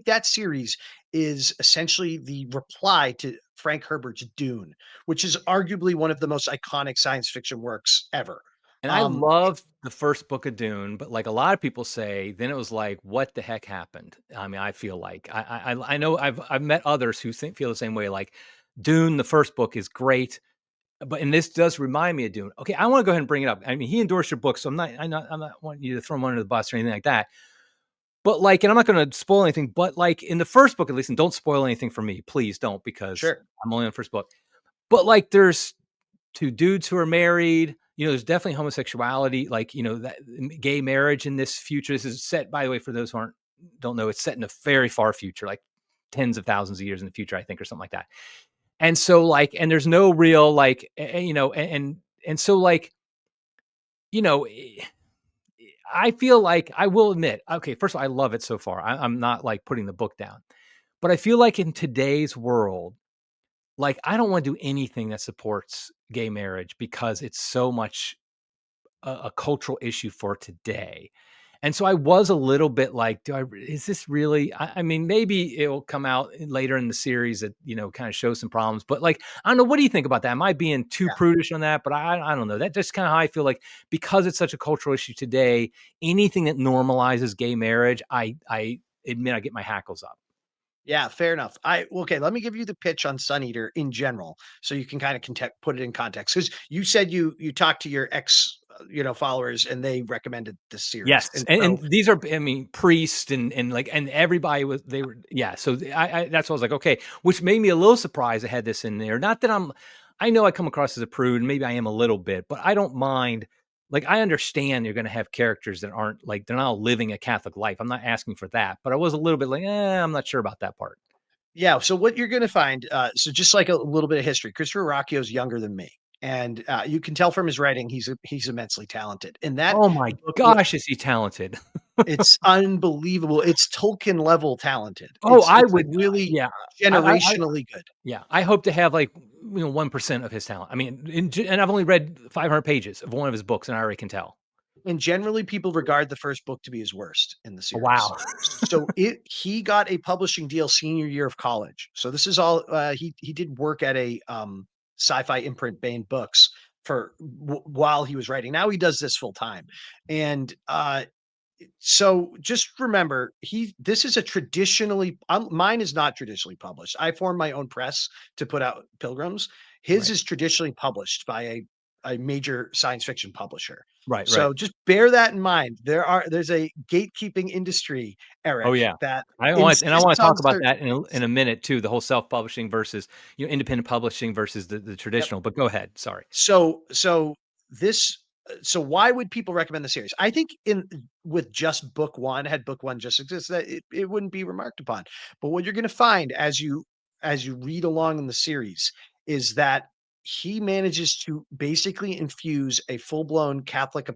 that series is essentially the reply to Frank Herbert's Dune, which is arguably one of the most iconic science fiction works ever. And I Um, loved the first book of Dune, but like a lot of people say, then it was like, what the heck happened? I mean, I feel like I know I've met others who feel the same way. Like Dune, the first book is great, and this does remind me of Dune. Okay, I want to go ahead and bring it up. I mean, he endorsed your book, so I'm not wanting you to throw him under the bus or anything like that. But like, and I'm not going to spoil anything, but like in the first book, at least, and don't spoil anything for me, please don't, because Sure. I'm only on the first book. But like, there's two dudes who are married. There's definitely homosexuality, like, that gay marriage in this future. This is set, by the way, for those who don't know, it's set in a very far future, like tens of thousands of years in the future, I think, or something like that. And so like, and there's no real like, and so like, you know, I feel like, I will admit, okay, first of all, I love it so far. I'm not like putting the book down, but I feel like in today's world, like I don't want to do anything that supports gay marriage because it's so much a cultural issue for today. And so I was a little bit like, is this really, I mean, maybe it'll come out later in the series that, kind of shows some problems, but like, I don't know. What do you think about that? Am I being too Yeah. prudish on that? But I don't know. That just kind of how I feel like, because it's such a cultural issue today, anything that normalizes gay marriage, I admit I get my hackles up. Yeah, fair enough. Okay, let me give you the pitch on Sun Eater in general, so you can kind of put it in context. Because you said you talked to your followers, and they recommended this series, Yes, and so and these are, I mean, priests and like, and everybody was, they were, yeah. So I that's what I was like, okay, which made me a little surprised I had this in there. Not that I know I come across as a prude, and maybe I am a little bit, but I don't mind. Like, I understand you're going to have characters that aren't like, they're not living a Catholic life. I'm not asking for that, but I was a little bit like, I'm not sure about that part. yeah. So what you're going to find, so just like a little bit of history, Christopher Rocchio is younger than me, and you can tell from his writing he's immensely talented. And that Oh my book, gosh, is he talented? it's unbelievable. It's Tolkien level talented. Oh, I It's would, really yeah. I generationally good. Yeah, I hope to have like 1% of his talent. I mean, and I've only read 500 pages of one of his books, and I already can tell. And generally, people regard the first book to be his worst in the Oh, series. wow. So he got a publishing deal senior year of college. So this is all he did work at a sci-fi imprint, Baen Books, for while he was writing. Now he does this full time, and so just remember, he this is a traditionally mine is not traditionally published. I formed my own press to put out Pilgrims. His Right, is traditionally published by a major science fiction publisher. right, right. So just bear that in mind. There's a gatekeeping industry, Oh Eric, yeah, that I want insists to on talk about certain that in things. a minute too. The whole self publishing versus independent publishing versus the Yep. traditional. But go ahead. Sorry. This so why would people recommend the series? I think in with just book 1, had book 1 just existed, that it wouldn't be remarked upon. But what you're gonna find as you read along in the series is that he manages to basically infuse a full-blown Catholic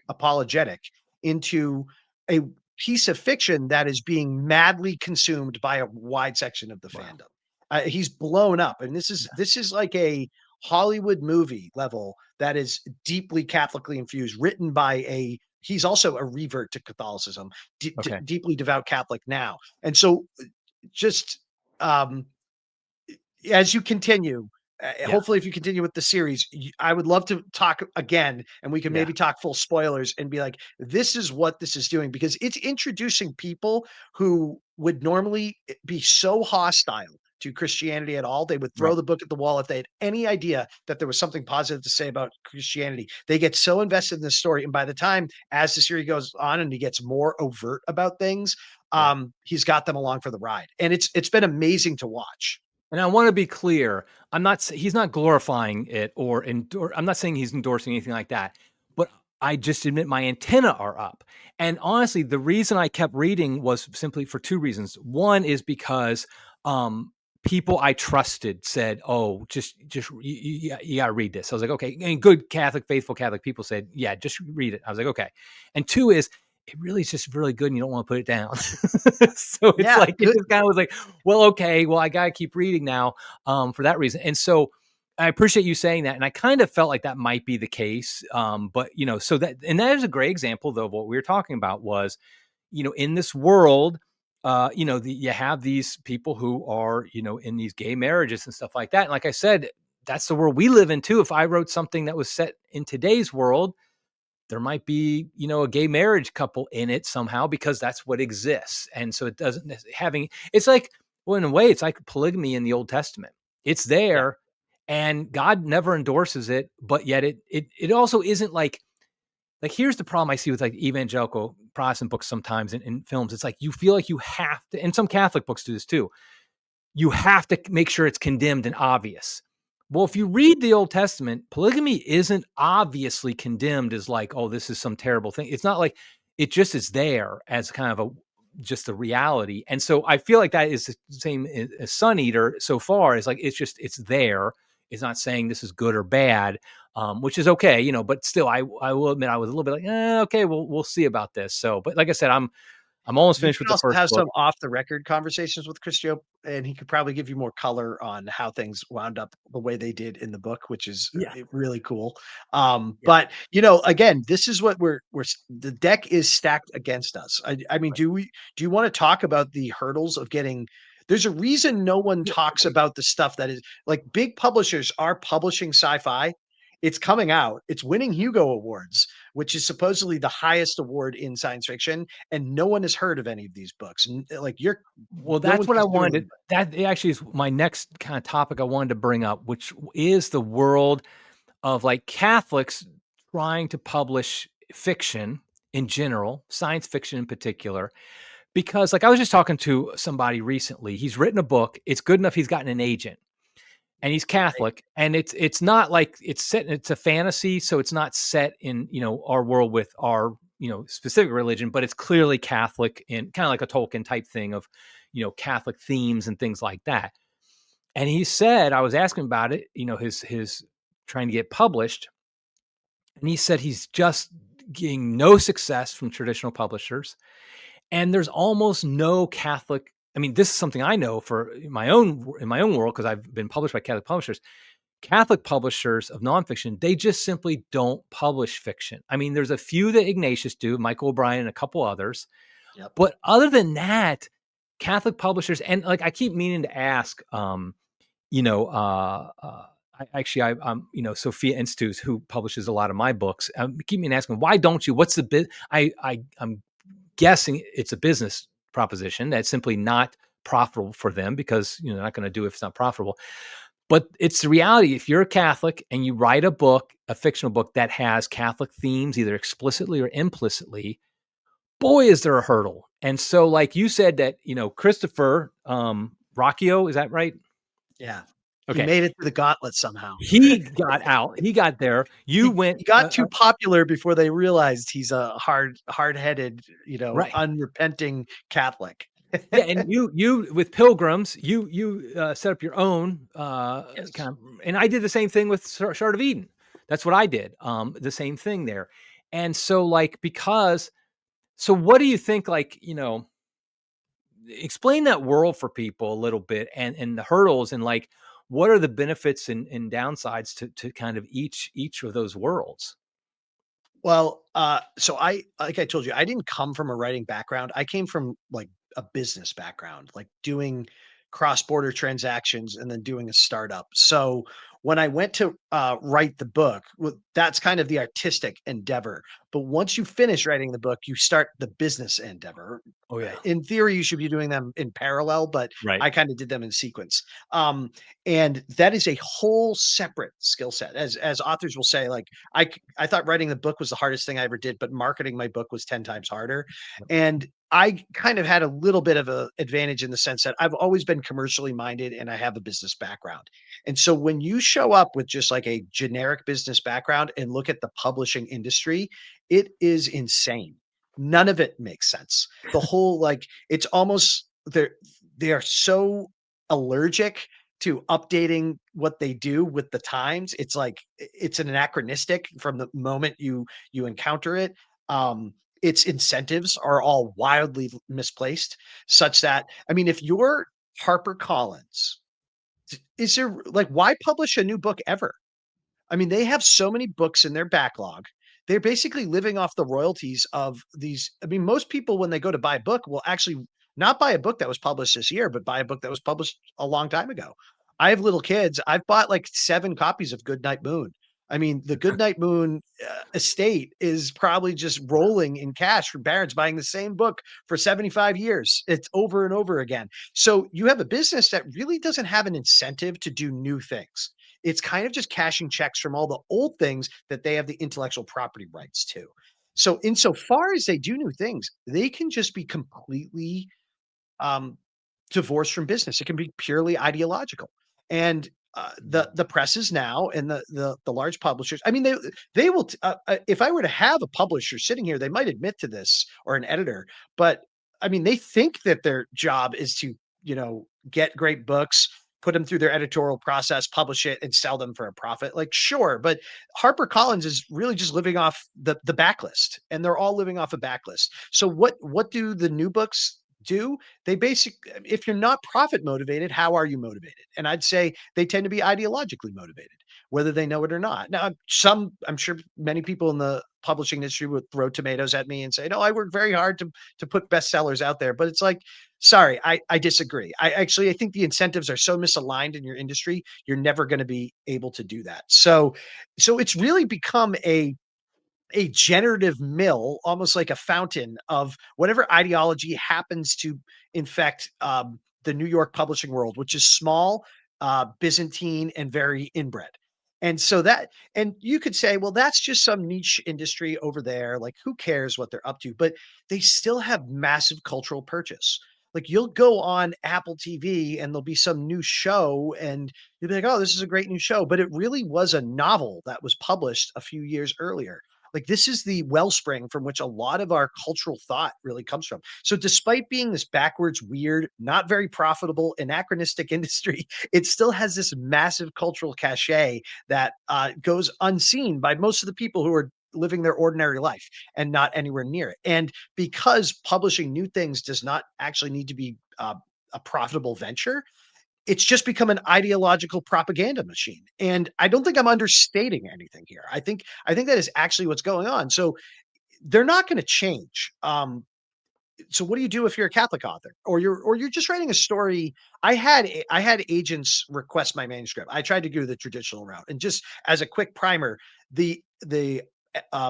apologetic into a piece of fiction that is being madly consumed by a wide section of the Wow. fandom. He's blown up, and this is like a Hollywood movie level that is deeply Catholically infused, written by a he's also a revert to Catholicism, Okay. deeply devout Catholic now. And so just um as you continue, Yeah. hopefully, if you continue with the series, I would love to talk again, and we can Yeah. maybe talk full spoilers and be like, "This is what this is doing," because it's introducing people who would normally be so hostile to Christianity at all. They would throw Right. the book at the wall if they had any idea that there was something positive to say about Christianity. They get so invested in this story, and by the time as the series goes on and he gets more overt about things, Yeah. he's got them along for the ride, and it's been amazing to watch. And I want to be clear. He's not glorifying it I'm not saying he's endorsing anything like that, but I just admit my antenna are up. And honestly, the reason I kept reading was simply for two reasons. One is because people I trusted said, "Oh, just you got to read this." I was like, "Okay." And good Catholic, faithful Catholic people said, "Yeah, just read it." I was like, "Okay." And two is, it really is just really good, and you don't want to put it down. So it's Yeah, like, it good. just kind of was like, well, okay, well, I got to keep reading now, for that reason. And so I appreciate you saying that. And I kind of felt like that might be the case. But, so that is a great example, though, of what we were talking about was, in this world, you have these people who are, in these gay marriages and stuff like that. And like I said, that's the world we live in too. If I wrote something that was set in today's world, there might be, a gay marriage couple in it somehow because that's what exists. And so it doesn't it's like, well, in a way, it's like polygamy in the Old Testament. It's Yeah. there and God never endorses it, but yet it also isn't like, like here's the problem I see with like evangelical Protestant books sometimes in films. It's like you feel like you have to, and some Catholic books do this too. You have to make sure it's condemned and obvious. Well, if you read the Old Testament, polygamy isn't obviously condemned as like, oh, this is some terrible thing. It's not like it just is there as kind of a just a reality. And so I feel like that is the same as Sun Eater so far. Is like it's there. It's not saying this is good or bad, which is okay, But still, I will admit I was a little bit like, okay, we'll see about this. So, but like I said, I'm almost You finished with can the also first have book. some off the record conversations with Christio, and he could probably give you more color on how things wound up the way they did in the book, which is Yeah, really cool. yeah, But again, this is what the deck is stacked against us. I mean, right. do you want to talk about the hurdles of getting? There's a reason no one Yeah, talks about the stuff that is like big publishers are publishing sci-fi. It's coming out. It's winning Hugo Awards, which is supposedly the highest award in science fiction, and no one has heard of any of these books. Like well, no that's one's what I considering wanted. them. That actually is my next kind of topic I wanted to bring up, which is the world of like Catholics trying to publish fiction in general, science fiction in particular. Because, like, I was just talking to somebody recently. He's written a book. It's good enough. He's gotten an agent, and he's Right? Catholic. And it's not like it's set. It's a fantasy, so it's not set in our world with our specific religion, but it's clearly Catholic and kind of like a Tolkien type thing of Catholic themes and things like that. And he said, I was asking about it, his trying to get published, and he said he's just getting no success from traditional publishers, and there's almost no Catholic. I mean, this is something I know for in my own world because I've been published by Catholic publishers. Catholic publishers of nonfiction, they just simply don't publish fiction. I mean, there's a few that Ignatius do, Michael O'Brien and a couple others, Yep. but other than that, Catholic publishers, and like I keep meaning to ask, you know, I'm, Sophia Institute, who publishes a lot of my books. Keep me asking, why don't you? What's the bit? I'm guessing it's a business proposition that's simply not profitable for them because they're not going to do it if it's not profitable. But it's the reality. If you're a Catholic and you write a book, a fictional book that has Catholic themes, either explicitly or implicitly, boy, is there a hurdle. And so, like you said, that Christopher Rocchio, is that right? Yeah. He Okay, made it through the gauntlet somehow. he got out. He got there. You He went got too popular before they realized he's a hard-headed, right. unrepenting Catholic. Yeah, and you with pilgrims, you set up your own Yes. kind of, and I did the same thing with Shard of Eden. That's what I did. The same thing there, and so like because so what do you think? Like explain that world for people a little bit, and the hurdles, and like what are the benefits and downsides to kind of each of those worlds? Well, so like I told you, I didn't come from a writing background. I came from like a business background, like doing cross-border transactions and then doing a startup. So when I went to write the book, that's kind of the artistic endeavor. But once you finish writing the book, you start the business endeavor. Oh yeah, In theory, you should be doing them in parallel, but right. I kind of did them in sequence. Um, and that is a whole separate skill set. As authors will say, like I thought writing the book was the hardest thing I ever did, but marketing my book was 10 times harder. And I kind of had a little bit of an advantage in the sense that I've always been commercially minded and I have a business background. And so when you show up with just like a generic business background and look at the publishing industry, it is insane. None of it makes sense. The whole like it's almost they are so allergic to updating what they do with the times. It's like it's an anachronistic from the moment you encounter it. Its incentives are all wildly misplaced, such that I mean, if you're HarperCollins, is there like why publish a new book ever? I mean, they have so many books in their backlog. They're basically living off the royalties of these. I mean, most people, when they go to buy a book, will actually not buy a book that was published this year, but buy a book that was published a long time ago. I have little kids. I've bought like 7 copies of Goodnight Moon. I mean, the Goodnight Moon estate is probably just rolling in cash for Barron's buying the same book for 75 years. It's over and over again. So you have a business that really doesn't have an incentive to do new things. It's kind of just cashing checks from all the old things that they have the intellectual property rights to. So insofar as they do new things, they can just be completely um, divorced from business. It can be purely ideological. And the presses now and the large publishers. I mean, they will. If I were to have a publisher sitting here, they might admit to this, or an editor. But I mean, they think that their job is to get great books, put them through their editorial process, publish it, and sell them for a profit. Like, sure, but HarperCollins is really just living off the backlist, and they're all living off a backlist. So what do the new books do? They if you're not profit motivated, how are you motivated? And I'd say they tend to be ideologically motivated, whether they know it or not. Now, I'm sure many people in the publishing industry would throw tomatoes at me and say, no, I work very hard to put bestsellers out there. But it's like, sorry, I disagree. I think the incentives are so misaligned in your industry, you're never going to be able to do that. So it's really become a generative mill, almost like a fountain of whatever ideology happens to infect the New York publishing world, which is small, Byzantine, and very inbred. And so and you could say, well, that's just some niche industry over there. Like, who cares what they're up to? But they still have massive cultural purchase. Like, you'll go on Apple TV and there'll be some new show, and you'll be like, oh, this is a great new show. But it really was a novel that was published a few years earlier. Like, this is the wellspring from which a lot of our cultural thought really comes from. So despite being this backwards, weird, not very profitable, anachronistic industry, it still has this massive cultural cachet that goes unseen by most of the people who are living their ordinary life and not anywhere near it. And because publishing new things does not actually need to be a profitable venture, it's just become an ideological propaganda machine. And I don't think I'm understating anything here. I think that is actually what's going on. So they're not going to change. So what do you do if you're a Catholic author, or you're just writing a story? I had agents request my manuscript. I tried to go the traditional route, and just as a quick primer, the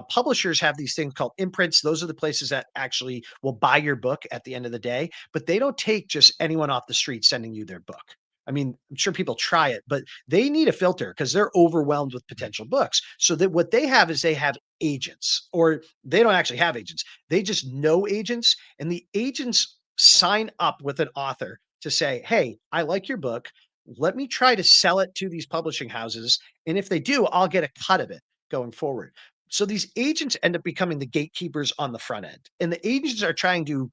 publishers have these things called imprints. Those are the places that actually will buy your book at the end of the day, but they don't take just anyone off the street sending you their book. I mean, I'm sure people try it, but they need a filter because they're overwhelmed with potential books. So that what they have is they have agents, or they don't actually have agents. They just know agents, and the agents sign up with an author to say, hey, I like your book. Let me try to sell it to these publishing houses. And if they do, I'll get a cut of it going forward. So these agents end up becoming the gatekeepers on the front end. And the agents are trying to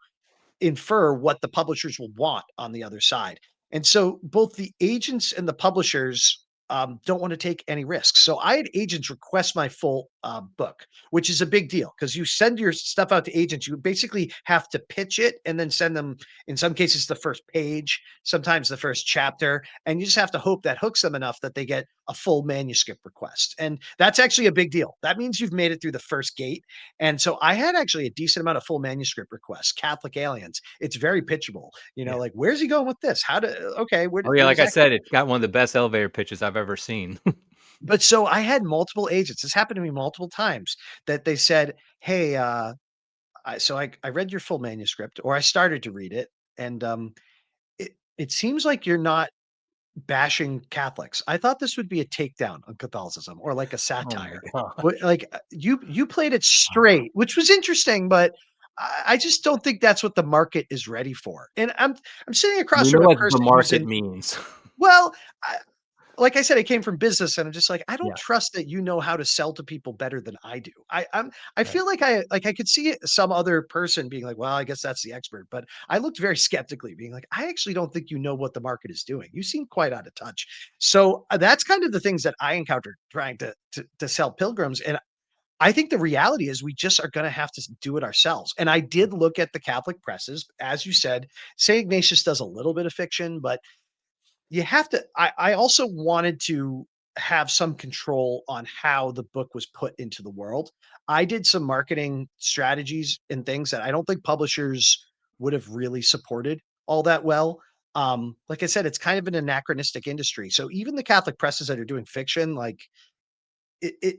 infer what the publishers will want on the other side. And so both the agents and the publishers don't want to take any risks. So I had agents request my full book, which is a big deal because you send your stuff out to agents. You basically have to pitch it and then send them, in some cases, the first page, sometimes the first chapter. And you just have to hope that hooks them enough that they get a full manuscript request. And that's actually a big deal. That means you've made it through the first gate. And so I had actually a decent amount of full manuscript requests, Catholic aliens. It's very pitchable. Yeah. Like, where's he going with this? Okay, Oh, yeah, where like does I that go? said, it's got one of the best elevator pitches I've ever seen. But so I had multiple agents. This happened to me multiple times that they said, "Hey, I read your full manuscript, or I started to read it, and it seems like you're not bashing Catholics. I thought this would be a takedown on Catholicism, or like a Oh my satire. gosh. Like, you played it straight, which was interesting, but I just don't think that's what the market is ready for." And I'm sitting across We from know a what the person who's market in means. well, like I said, I came from business, and I'm just like, I don't Yeah, trust that you know how to sell to people better than I do. I right. feel like I could see some other person being like, well, I guess that's the expert. But I looked very skeptically, being like, I actually don't think you know what the market is doing. You seem quite out of touch. So that's kind of the things that I encountered trying to sell pilgrims. And I think the reality is we just are going to have to do it ourselves. And I did look at the Catholic presses, as you said. St. Ignatius does a little bit of fiction, but you have to I also wanted to have some control on how the book was put into the world. I did some marketing strategies and things that I don't think publishers would have really supported all that well. Like I said, it's kind of an anachronistic industry. So even the Catholic presses that are doing fiction, like,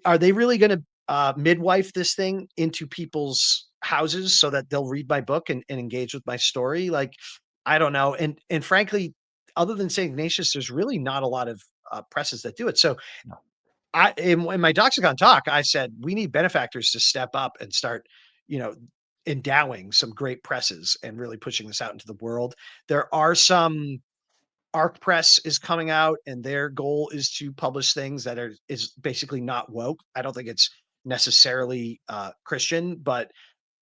are they really going to midwife this thing into people's houses so that they'll read my book and engage with my story? Like, I don't know. And frankly, other than St. Ignatius, there's really not a lot of presses that do it. So No. in my Doxicon talk, I said we need benefactors to step up and start, you know, endowing some great presses and really pushing this out into the world. There are some Arc Press is coming out, and their goal is to publish things that is basically not woke. I don't think it's necessarily Christian, but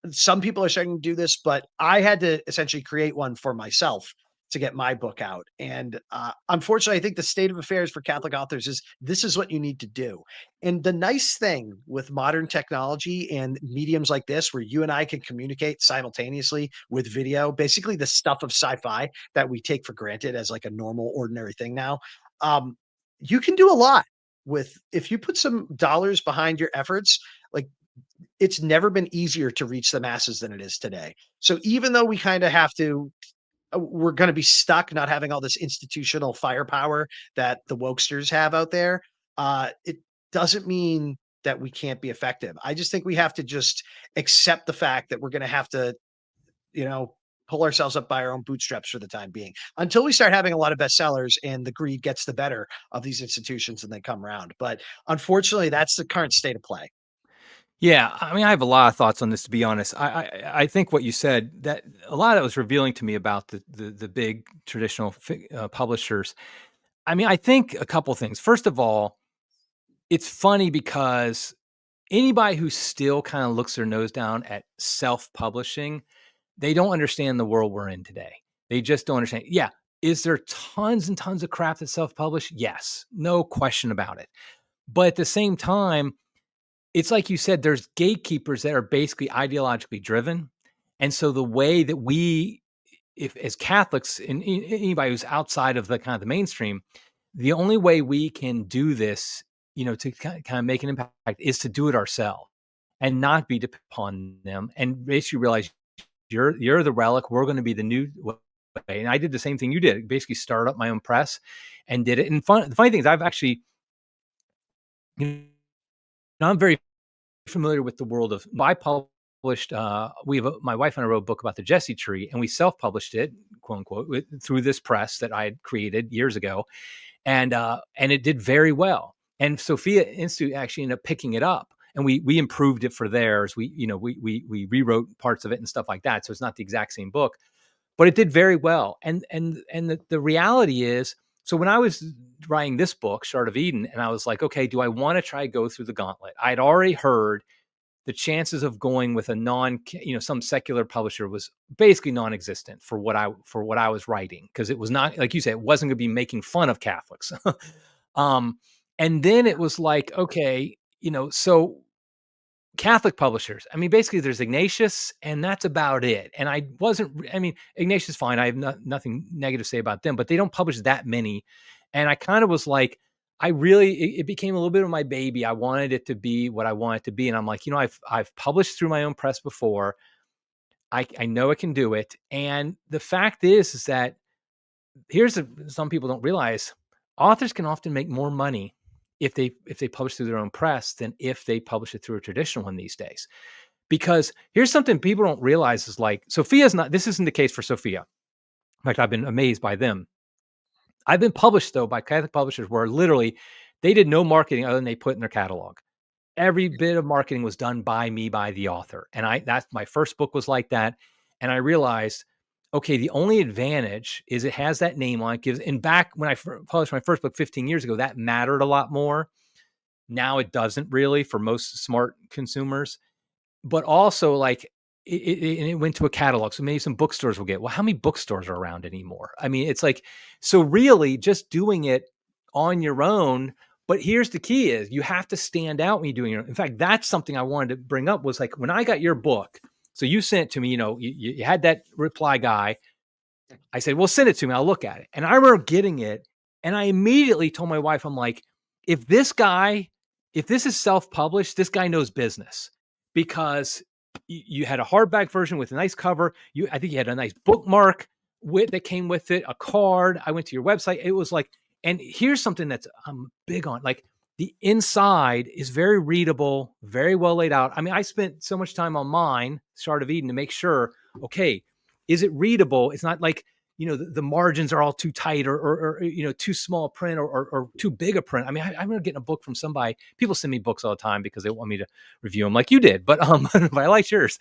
some people are starting to do this, but I had to essentially create one for myself to get my book out. And unfortunately, I think the state of affairs for Catholic authors is this is what you need to do. And the nice thing with modern technology and mediums like this, where you and I can communicate simultaneously with video, basically the stuff of sci-fi that we take for granted as like a normal, ordinary thing now, um, you can do a lot with if you put some dollars behind your efforts. Like it's never been easier to reach the masses than it is today. So even though we kind of have to, we're going to be stuck not having all this institutional firepower that the wokesters have out there. It doesn't mean that we can't be effective. I just think we have to just accept the fact that we're going to have to, you know, pull ourselves up by our own bootstraps for the time being until we start having a lot of bestsellers and the greed gets the better of these institutions and they come around. But unfortunately, that's the current state of play. Yeah, I mean, I have a lot of thoughts on this. To be honest, I think what you said, that a lot of that was revealing to me about the big traditional publishers. I mean, I think a couple things. First of all, it's funny because anybody who still kind of looks their nose down at self-publishing, they don't understand the world we're in today. They just don't understand. Yeah, is there tons and tons of crap that's self-published? Yes, no question about it. But at the same time, it's like you said, there's gatekeepers that are basically ideologically driven. And so the way that we, if as Catholics and anybody who's outside of the kind of the mainstream, the only way we can do this, to kind of make an impact is to do it ourselves and not be dependent upon them, and basically realize you're the relic. We're going to be the new way. And I did the same thing you did. Basically, start up my own press and did it. And the funny thing is, I've actually, I'm very familiar with the world of. I published. We have my wife and I wrote a book about the Jesse tree, and we self-published it, quote unquote, through this press that I had created years ago, and it did very well. And Sophia Institute actually ended up picking it up, and we improved it for theirs. We rewrote parts of it and stuff like that, so it's not the exact same book, but it did very well. And the reality is, so when I was writing this book, Shard of Eden, and I was like, okay, do I want to try to go through the gauntlet? I'd already heard the chances of going with a some secular publisher was basically non-existent for what I was writing, because it was not, like you said, it wasn't going to be making fun of Catholics. um, and then it was like, okay, so Catholic publishers. I mean, basically, there's Ignatius, and that's about it. And I wasn't. I mean, Ignatius, fine. I have nothing negative to say about them, but they don't publish that many. And I kind of was like, it became a little bit of my baby. I wanted it to be what I want it to be, and I'm like, I've published through my own press before. I know I can do it. And the fact is that some people don't realize, authors can often make more money if they publish through their own press than if they publish it through a traditional one these days. Because here's something people don't realize is, like, this isn't the case for Sophia. In fact, I've been amazed by them. I've been published, though, by Catholic publishers where literally they did no marketing other than they put in their catalog. Every bit of marketing was done by me, by the author. And that's my first book was like that. And I realized, okay, the only advantage is it has that name on it. And back when I published my first book 15 years ago, that mattered a lot more. Now it doesn't really for most smart consumers. But also, like, it went to a catalog. So maybe some bookstores will get, well, how many bookstores are around anymore? I mean, it's like, so really just doing it on your own. But here's the key is you have to stand out when you're doing it. In fact, that's something I wanted to bring up was, like, when I got your book, so you sent it to me, you had that reply guy. I said, well, send it to me. I'll look at it. And I remember getting it. And I immediately told my wife, I'm like, if this is self-published, this guy knows business, because you had a hardback version with a nice cover. I think you had a nice bookmark that came with it, a card. I went to your website. It was like, and here's something that's I'm big on, like, the inside is very readable, very well laid out. I mean, I spent so much time on mine, Shard of Eden, to make sure, okay, is it readable? It's not like, the margins are all too tight, or too small print, or too big a print. I mean, I remember getting a book from somebody. People send me books all the time because they want me to review them, like you did. But but I liked yours.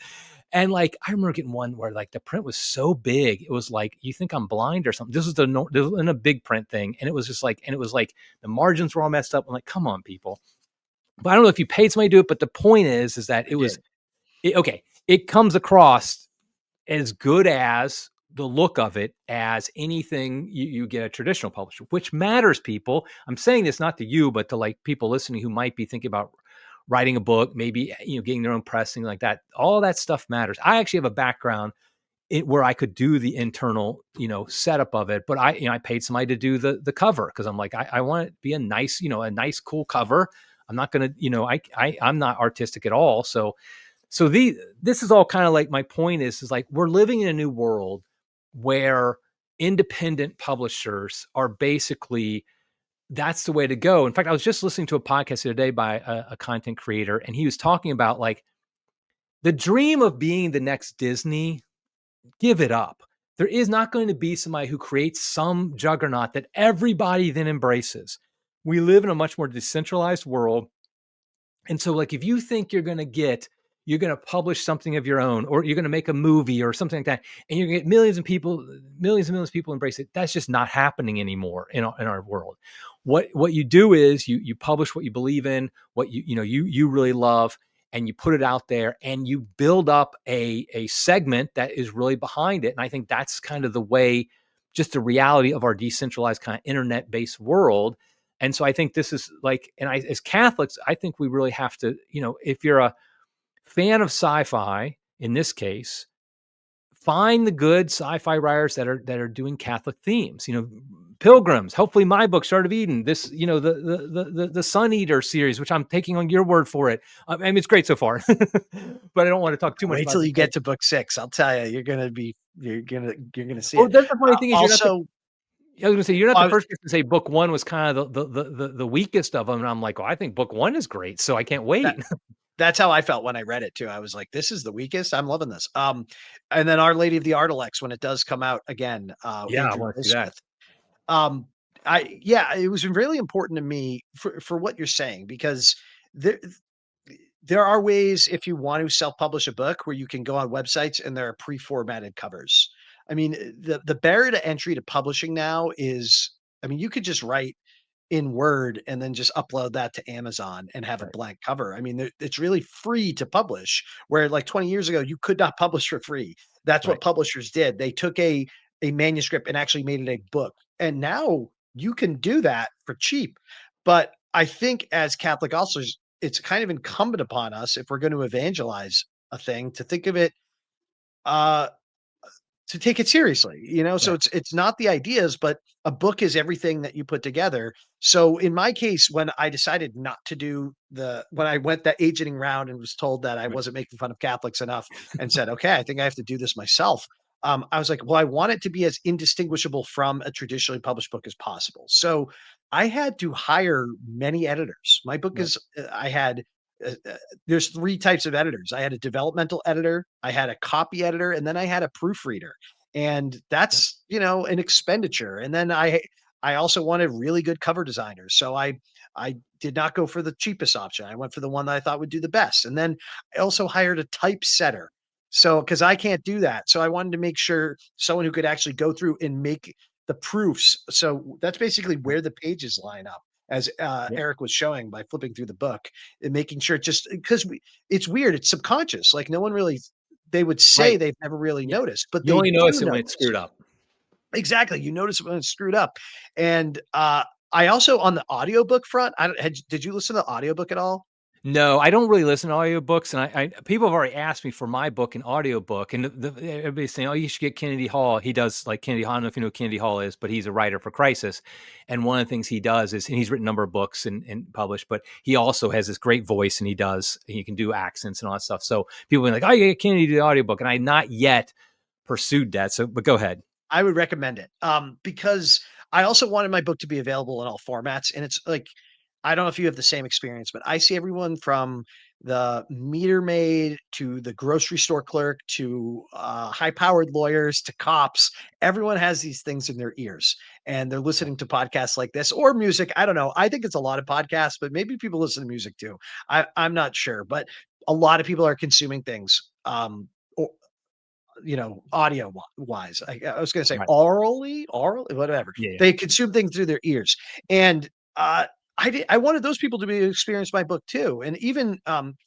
And like I remember getting one where like the print was so big, it was like you think I'm blind or something. This was in a big print thing, and it was just like, and it was like the margins were all messed up. I'm like, come on, people. But I don't know if you paid somebody to do it. But the point is that I did. okay. It comes across as good as the look of it as anything you get a traditional publisher, which matters, people. I'm saying this not to you, but to like people listening who might be thinking about writing a book, maybe getting their own pressing like that. All that stuff matters. I actually have a background where I could do the internal setup of it, but I paid somebody to do the cover because I'm like I want it to be a nice a nice cool cover. I'm not gonna I'm not artistic at all, so this is all kind of like my point is like we're living in a new world where independent publishers are basically that's the way to go. In fact, I was just listening to a podcast the other day by a content creator, and he was talking about like the dream of being the next Disney. Give it up. There is not going to be somebody who creates some juggernaut that everybody then embraces. We live in a much more decentralized world, and so, like, if you think you're going to publish something of your own, or you're going to make a movie or something like that, and you're going to get millions and millions of people embrace it, that's just not happening anymore in our world. What you do is you publish what you believe in, what you really love, and you put it out there, and you build up a segment that is really behind it. And I think that's kind of the way, just the reality of our decentralized kind of internet based world. And so I think this is like, and as Catholics, I think we really have to, if you're a fan of sci-fi, in this case, find the good sci-fi writers that are doing Catholic themes. Pilgrims. Hopefully, my book, Start of Eden. This, the Sun Eater series, which I'm taking on your word for it. I mean, it's great so far, but I don't want to talk too much Wait about till it you because. get to book 6. I'll tell you, you're gonna see Well, it. that's the funny thing is you're not the. Also, I was going to say you're not the I was first person to say book one was kind of the weakest of them, and I'm like, well, I think book one is great, so I can't that wait. that's how I felt when I read it too. I was like, "This is the weakest. I'm loving this." And then Our Lady of the Artilects, when it does come out again, Yeah, I Andrew want to see that. Goldsmith. Um, yeah, it was really important to me for what you're saying because there there are ways if you want to self-publish a book where you can go on websites and there are pre-formatted covers. I mean, the barrier to entry to publishing now is, I mean, you could just write in Word and then just upload that to Amazon and have a Right, blank cover. I mean, it's really free to publish, where like 20 years ago, you could not publish for free. That's right, what publishers did. They took a manuscript and actually made it a book. And now you can do that for cheap. But I think as Catholic officers, it's kind of incumbent upon us if we're going to evangelize a thing to think of it uh to take it seriously, so right. it's not the ideas, but a book is everything that you put together. So in my case, when I decided not to do when I went that agenting round and was told that I Right. wasn't making fun of Catholics enough and said, okay, I think I have to do this myself. I was like, well, I want it to be as indistinguishable from a traditionally published book as possible. So I had to hire many editors. My book Right. is, I had uh, uh, there's 3 types of editors. I had a developmental editor, I had a copy editor, and then I had a proofreader. And Yep. that's, an expenditure. And then I also wanted really good cover designers. So I did not go for the cheapest option. I went for the one that I thought would do the best. And then I also hired a typesetter. So because I can't do that. So I wanted to make sure someone who could actually go through and make the proofs. So that's basically where the pages line up, as Yep. Eric was showing by flipping through the book and making sure it just because it's weird, it's subconscious. Like no one really, they would say Right. they've never really Yeah. noticed, but You they only do notice it when it's notice. screwed up. Exactly, you notice it when it's screwed up. And, I also on the audiobook front, I don't did you listen to the audiobook at all? No, I don't really listen to audiobooks, and I people have already asked me for my book an audiobook, and everybody's saying, "Oh, you should get Kennedy Hall." He does like Kennedy Hall. I don't know if you know who Kennedy Hall is, but he's a writer for Crisis, and one of the things he does is, and he's written a number of books and published, but he also has this great voice, and he can do accents and all that stuff. So people are like, "Oh, you get Kennedy to the audiobook," and I not yet pursued that. So, but go ahead. I would recommend it, because I also wanted my book to be available in all formats, and it's like I don't know if you have the same experience, but I see everyone from the meter maid to the grocery store clerk to high-powered lawyers to cops. Everyone has these things in their ears, and they're listening to podcasts like this or music. I don't know. I think it's a lot of podcasts, but maybe people listen to music too. I'm not sure, but a lot of people are consuming things. Or, audio wise. I was going to say Right. oral, whatever. Yeah. Yeah. They consume things through their ears, and I wanted those people to be experience my book too. And even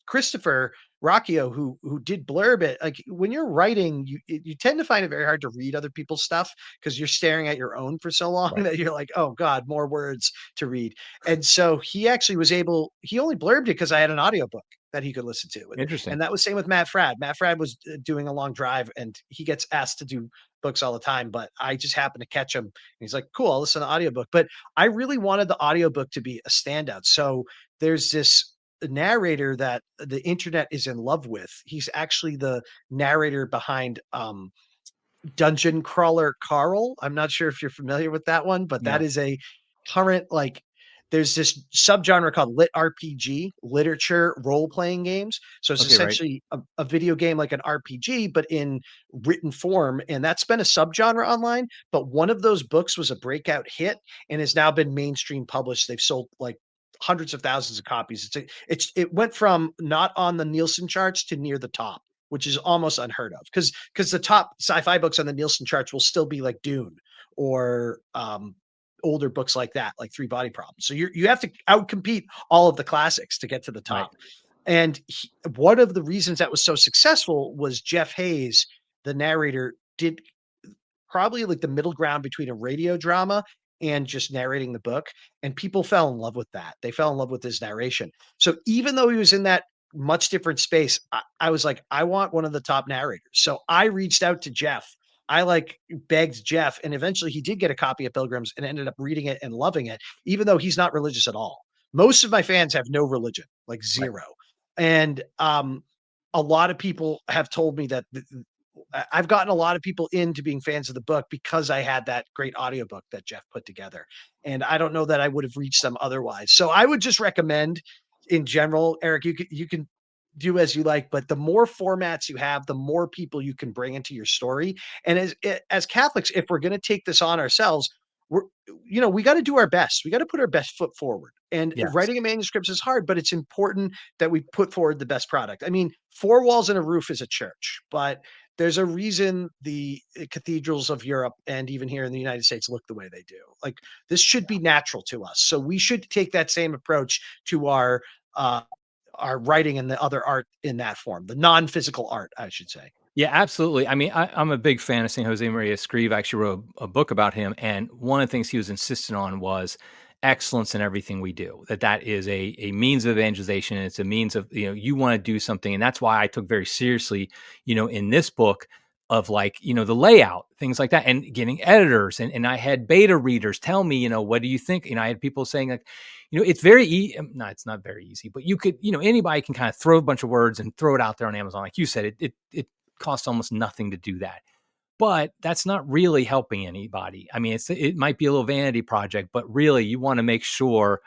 Christopher Rocchio, who did blurb it, like when you're writing, you tend to find it very hard to read other people's stuff because you're staring at your own for so long Right. that you're like, oh God, more words to read. And so he actually was able. He only blurbed it because I had an audiobook that he could listen to. Interesting. And that was same with Matt Fradd. Matt Fradd was doing a long drive and he gets asked to do books all the time, but I just happened to catch him. And he's like, cool, I'll listen to the audiobook. But I really wanted the audiobook to be a standout. So there's this narrator that the internet is in love with. He's actually the narrator behind Dungeon Crawler Carl. I'm not sure if you're familiar with that one, but that No. is a current like there's this subgenre called lit RPG, literature role playing games. So it's Okay. Right. essentially a video game like an RPG, but in written form. And that's been a subgenre online. But one of those books was a breakout hit and has now been mainstream published. They've sold like hundreds of thousands of copies. It went from not on the Nielsen charts to near the top, which is almost unheard of because the top sci-fi books on the Nielsen charts will still be like Dune or older books like that, like Three Body Problems. So you have to outcompete all of the classics to get to the Right. top. And one of the reasons that was so successful was Jeff Hayes, the narrator, did probably like the middle ground between a radio drama and just narrating the book. And people fell in love with that. They fell in love with his narration. So even though he was in that much different space, I was like, I want one of the top narrators. So I reached out to Jeff. I like begged Jeff, and eventually he did get a copy of Pilgrims and ended up reading it and loving it, even though he's not religious at all. Most of my fans have no religion, like Right. zero. And a lot of people have told me that I've gotten a lot of people into being fans of the book because I had that great audiobook that Jeff put together. And I don't know that I would have reached them otherwise. So I would just recommend in general, Eric, you can do as you like, but the more formats you have, the more people you can bring into your story. And as Catholics, if we're going to take this on ourselves, we're we got to do our best. We got to put our best foot forward. And Yes. writing a manuscript is hard, but it's important that we put forward the best product. I mean, four walls and a roof is a church, but there's a reason the cathedrals of Europe and even here in the United States look the way they do. Like this should be natural to us. So we should take that same approach to uh our writing and the other art in that form, the non-physical art, I should say. Yeah, absolutely. I mean, I'm a big fan of Saint Jose Maria Escriva. I actually wrote a book about him, and one of the things he was insistent on was excellence in everything we do. That is a means of evangelization. And it's a means of you want to do something, and that's why I took very seriously, in this book of like the layout, things like that, and getting editors, and I had beta readers tell me, what do you think? I had people saying like, it's very easy. No, it's not very easy, but you could, anybody can kind of throw a bunch of words and throw it out there on Amazon, like you said. It costs almost nothing to do that. But that's not really helping anybody. I mean, it might be a little vanity project, but really you want to make sure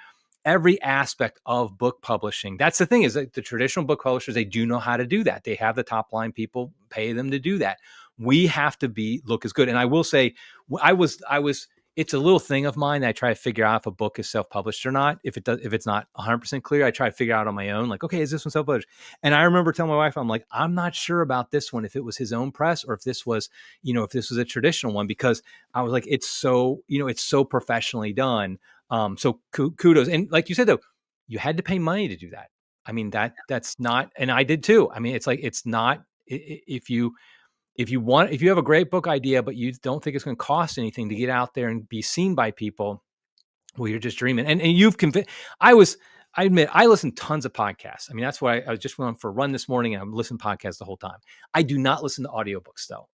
every aspect of book publishing. That's the thing, is that the traditional book publishers, they do know how to do that. They have the top line people, pay them to do that. We have to look as good. And I will say, I was it's a little thing of mine that I try to figure out if a book is self-published or not. If it's not 100% clear, I try to figure out on my own, like, okay, is this one self-published? And I remember telling my wife, I'm like, I'm not sure about this one, if it was his own press or if this was, if this was a traditional one, because I was like, it's so professionally done. So kudos. And like you said, though, you had to pay money to do that. I mean, that's not, and I did too. I mean, it's like, it's not, if you have a great book idea, but you don't think it's going to cost anything to get out there and be seen by people, well, you're just dreaming. And you've convinced. I admit, I listen tons of podcasts. I mean, that's why I was just went for a run this morning and I'm listening to podcasts the whole time. I do not listen to audiobooks though.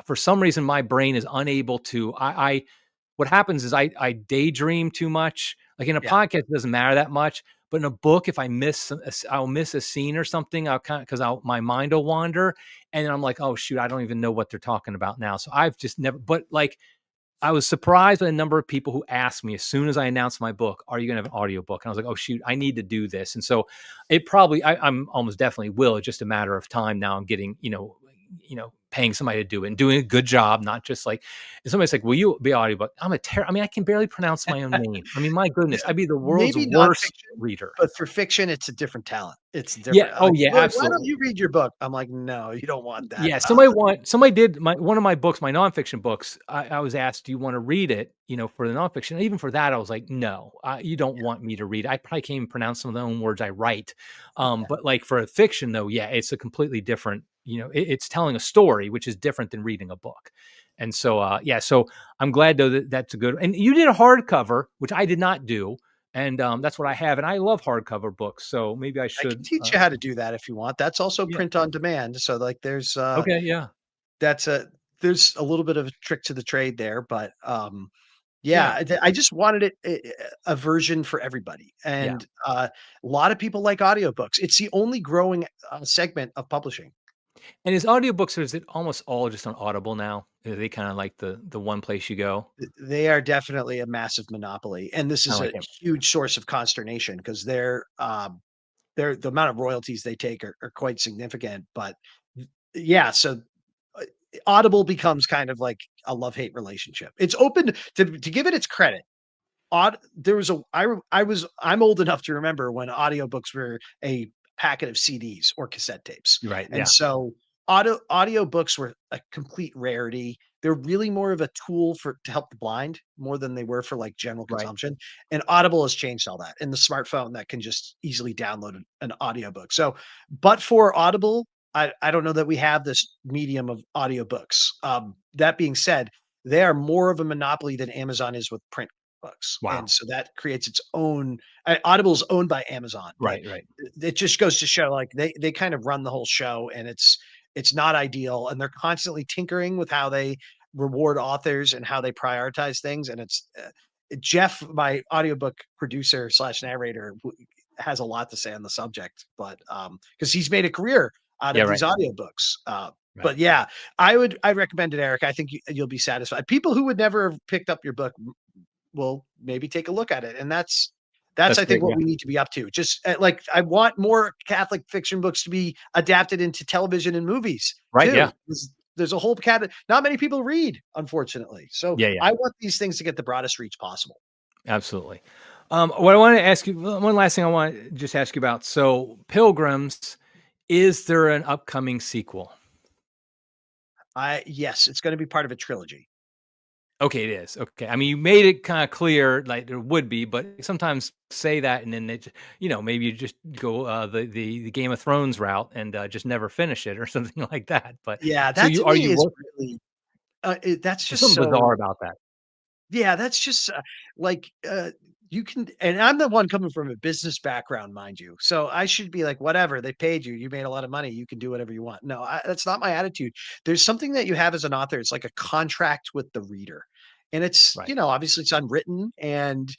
For some reason, my brain is unable to. What happens is I daydream too much. Like in a Yeah. podcast, it doesn't matter that much. But in a book, if I'll miss a scene or something. I'll because my mind will wander, and then I'm like, oh shoot, I don't even know what they're talking about now. So I've just never. But like I was surprised by the number of people who asked me as soon as I announced my book, "Are you going to have an audiobook?" And I was like, "Oh shoot, I need to do this." And so it probably, I'm almost definitely will. It's just a matter of time now. I'm getting, paying somebody to do it and doing a good job, not just like, if somebody's like, "Will you be audiobook?" I mean, I can barely pronounce my own name. I mean, my Yeah, goodness, I'd be the world's maybe worst nonfiction, reader. but for fiction, it's a different talent. It's Yeah. different. Oh Like, yeah, people are like, "Why don't absolutely. you read your book?" I'm like, "No, you don't want that." Yeah, somebody did my one of my books, my nonfiction books. I was asked, "Do you want to read it?" For the nonfiction. Even for that, I was like, "No, you don't want me to read it. I probably can't even pronounce some of the own words I write." But like for a fiction, though, yeah, it's a completely different. It's telling a story, which is different than reading a book. And so, yeah, so I'm glad though that that's a good. And you did a hardcover, which I did not do, and that's what I have. And I love hardcover books, so maybe I I can should. teach you how to do that if you want. That's also Yeah. print on demand. So, like, Okay. Yeah. that's a there's a little bit of a trick to the trade there, but, Yeah. yeah, I just wanted a version for everybody, Yeah. and, a lot of people like audiobooks. It's the only growing, segment of publishing. And is audiobooks, or is it almost all just on Audible now? Are they kinda like the one place you go? They are definitely a massive monopoly, and this Kinda is like a him. huge source of consternation because their the amount of royalties they take are quite significant, but yeah, so, uh, Audible becomes kind of like a love-hate relationship. It's open to give it its credit. Aud there was a I was I'm old enough to remember when audiobooks were a packet of CDs or cassette tapes, You're right, and yeah. so audiobooks were a complete rarity. They're really more of a tool for to help the blind more than they were for, like, general Right, consumption, and Audible has changed all that, and the smartphone that can just easily download an audiobook. So, but for Audible, I don't know that we have this medium of audiobooks. That being said, they are more of a monopoly than Amazon is with print books, and wow. so that creates its own. Audible is owned by Amazon, but Right, right, it just goes to show, like, they kind of run the whole show, and it's not ideal, and they're constantly tinkering with how they reward authors and how they prioritize things, and Jeff, my audiobook producer slash narrator, has a lot to say on the subject, but because he's made a career out yeah, of right, these audiobooks. right. But yeah, I'd recommend it, Eric. I think you'll be satisfied. People who would never have picked up your book will maybe take a look at it. And that's That's I think great, what yeah. we need to be up to. Just like I want more Catholic fiction books to be adapted into television and movies Right, yeah. too. There's a whole cat. Not many people read, unfortunately. So Yeah, yeah, I want these things to get the broadest reach possible. absolutely. What I wanna ask you, one last thing I wanna just ask you about. So, Pilgrims, is there an upcoming sequel? I Yes, it's going to be part of a trilogy. Okay, it is. Okay. I mean, you made it kinda clear like there would be, but sometimes say that and then maybe you just go, the Game of Thrones route and, just never finish it or something like that. But Yeah, so that to are me you is work really that's there's just something so. bizarre about that. Yeah, that's just, like, you can, and I'm the one coming from a business background, mind you, so I should be like, "Whatever, they paid you, you made a lot of money, you can do whatever you want." No, that's not my attitude. There's something that you have as an author, it's like a contract with the reader, and it's, Right, obviously it's unwritten, and,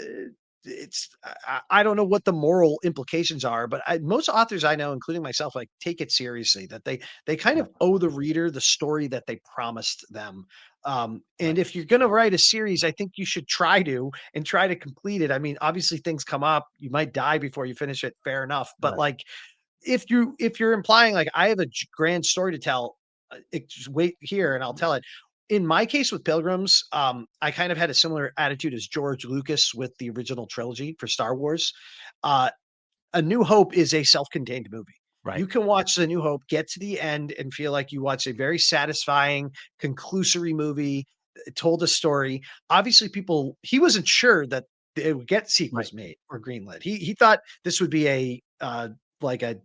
uh, it's I don't know what the moral implications are, but most authors I know, including myself, like, take it seriously, that they kind right, of owe the reader the story that they promised them. And right, if you're going to write a series, I think you should try to complete it. I mean, obviously things come up. You might die before you finish it. Fair enough. But right, like, if you're implying like I have a grand story to tell, just wait here and I'll tell it. In my case with Pilgrims, I kind of had a similar attitude as George Lucas with the original trilogy for Star Wars. Uh, a New Hope is a self-contained movie. You right, can watch The New Hope, get to the end, and feel like you watched a very satisfying, conclusory movie, told a story. Obviously, he wasn't sure that it would get right, sequels made or greenlit. He thought this would be like a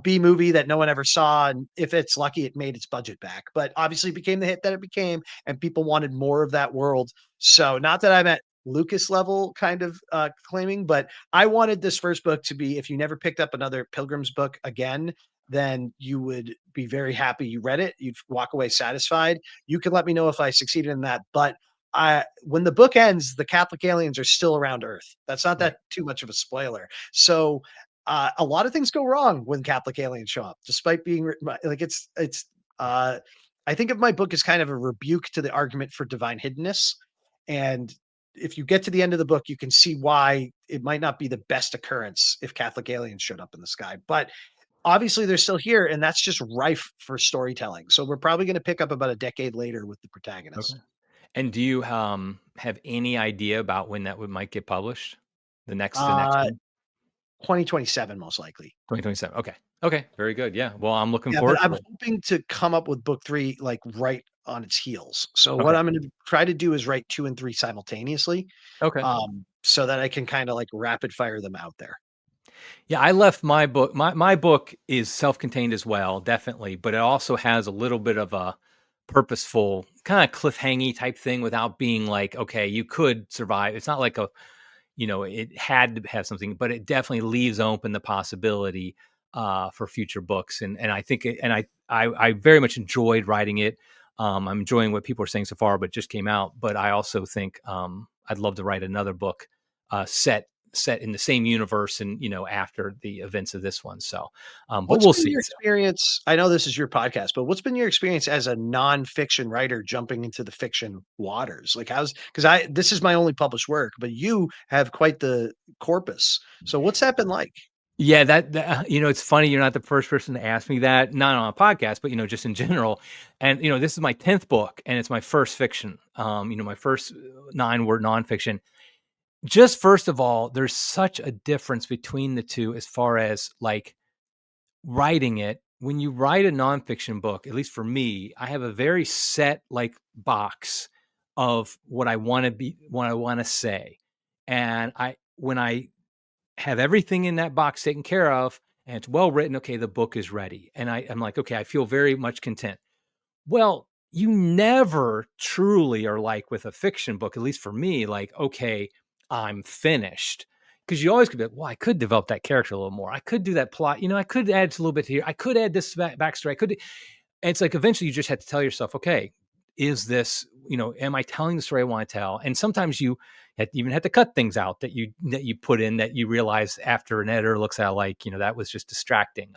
B movie that no one ever saw, and if it's lucky, it made its budget back. But obviously, it became the hit that it became, and people wanted more of that world. So, not that I'm at Lucas level kind of claiming, but I wanted this first book to be, if you never picked up another Pilgrim's book again, then you would be very happy you read it. You'd walk away satisfied. You can let me know if I succeeded in that. But when the book ends, the Catholic aliens are still around Earth. That's not right. that too much of a spoiler. So a lot of things go wrong when Catholic aliens show up, despite being like it's I think of my book as kind of a rebuke to the argument for divine hiddenness. And if you get to the end of the book, you can see why it might not be the best occurrence if Catholic aliens showed up in the sky. But obviously, they're still here, and that's just rife for storytelling. So we're probably going to pick up about a decade later with the Okay. protagonist. And do you have any idea about when that would might get published? The next Uh, one? 2027, most likely. 2027. Okay. Okay. Very good. Yeah. Well, I'm looking Yeah, but forward I'm to it. hoping to come up with book 3, like, right on its heels. So what Okay. I'm gonna try to do is write 2 and 3 simultaneously, Okay. so that I can kinda, like, rapid fire them out there. Yeah, I left my book. My book is self-contained as well, definitely, but it also has a little bit of a purposeful kind of cliffhangy type thing without being like, okay, you could survive. It's not like a, it had to have something, but it definitely leaves open the possibility for future books. And I think I very much enjoyed writing it. I'm enjoying what people are saying so far, but it just came out. But I also think I'd love to write another book set in the same universe and after the events of this one. So, but What's we'll been see. your So, experience I know this is your podcast, but what's been your experience as a nonfiction writer jumping into the fiction waters? Like, how's because I this is my only published work, but you have quite the corpus. So what's that been like? yeah, it's funny. You're not the first person to ask me that, not on a podcast, but just in general. And this is my 10th book, and it's my first fiction. My first 9-word nonfiction. Just first of all, there's such a difference between the two as far as like writing it. When you write a nonfiction book, at least for me, I have a very set like box of what I want to be, what I want to say. And when I have everything in that box taken care of and it's well written, okay, the book is ready. And I'm like, okay, I feel very much content. Well, you never truly are like with a fiction book, at least for me, like, okay, I'm finished. Because you always could be like, well, I could develop that character a little more. I could do that plot. I could add a little bit here. I could add this backstory. I could. And it's like eventually you just have to tell yourself, okay, is this, am I telling the story I want to tell? And sometimes you even have to cut things out that you put in that you realize after an editor looks at like, that was just distracting,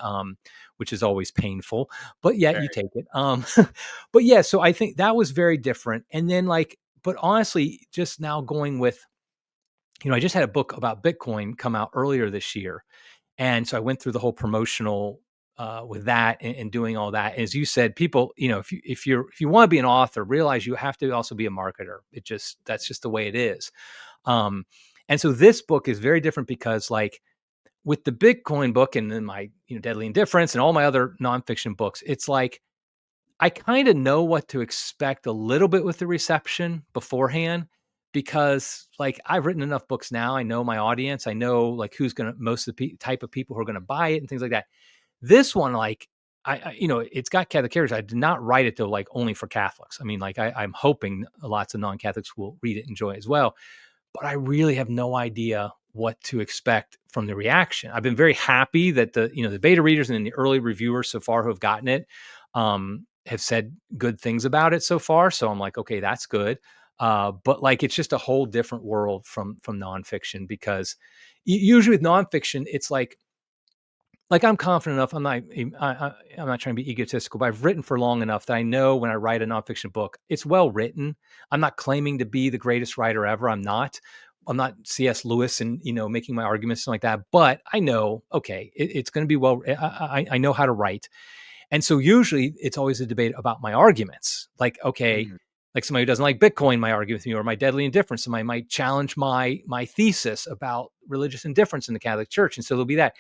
which is always painful, but yet you Very. take it. But yeah, so I think that was very different. And then like, but honestly, just now going with, I just had a book about Bitcoin come out earlier this year, and so I went through the whole promotional with that and doing all that. As you said, people, if you want to be an author, realize you have to also be a marketer. That's just the way it is. Um, and so this book is very different because, like, with the Bitcoin book and then my Deadly Indifference and all my other nonfiction books, it's like I kind of know what to expect a little bit with the reception beforehand because like I've written enough books now. I know my audience. I know like who's going to most of the type of people who are going to buy it and things like that. This one, like it's got Catholic characters. I did not write it though, like only for Catholics. I mean, like I'm hoping lots of non-Catholics will read it and enjoy it as well, but I really have no idea what to expect from the reaction. I've been very happy that the beta readers and the early reviewers so far who have gotten it have said good things about it so far. So I'm like, okay, that's good. But like, it's just a whole different world from nonfiction because usually with nonfiction, it's like I'm confident enough. I'm not trying to be egotistical, but I've written for long enough that I know when I write a nonfiction book, it's well written. I'm not claiming to be the greatest writer ever. I'm not. I'm not C.S. Lewis and making my arguments like that. But I know, okay, it's going to be well. I know how to write, and so usually it's always a debate about my arguments. Like, okay, Mhm. like somebody who doesn't like Bitcoin might argue with me, or my deadly indifference. Somebody might challenge my thesis about religious indifference in the Catholic Church, and so there'll be that.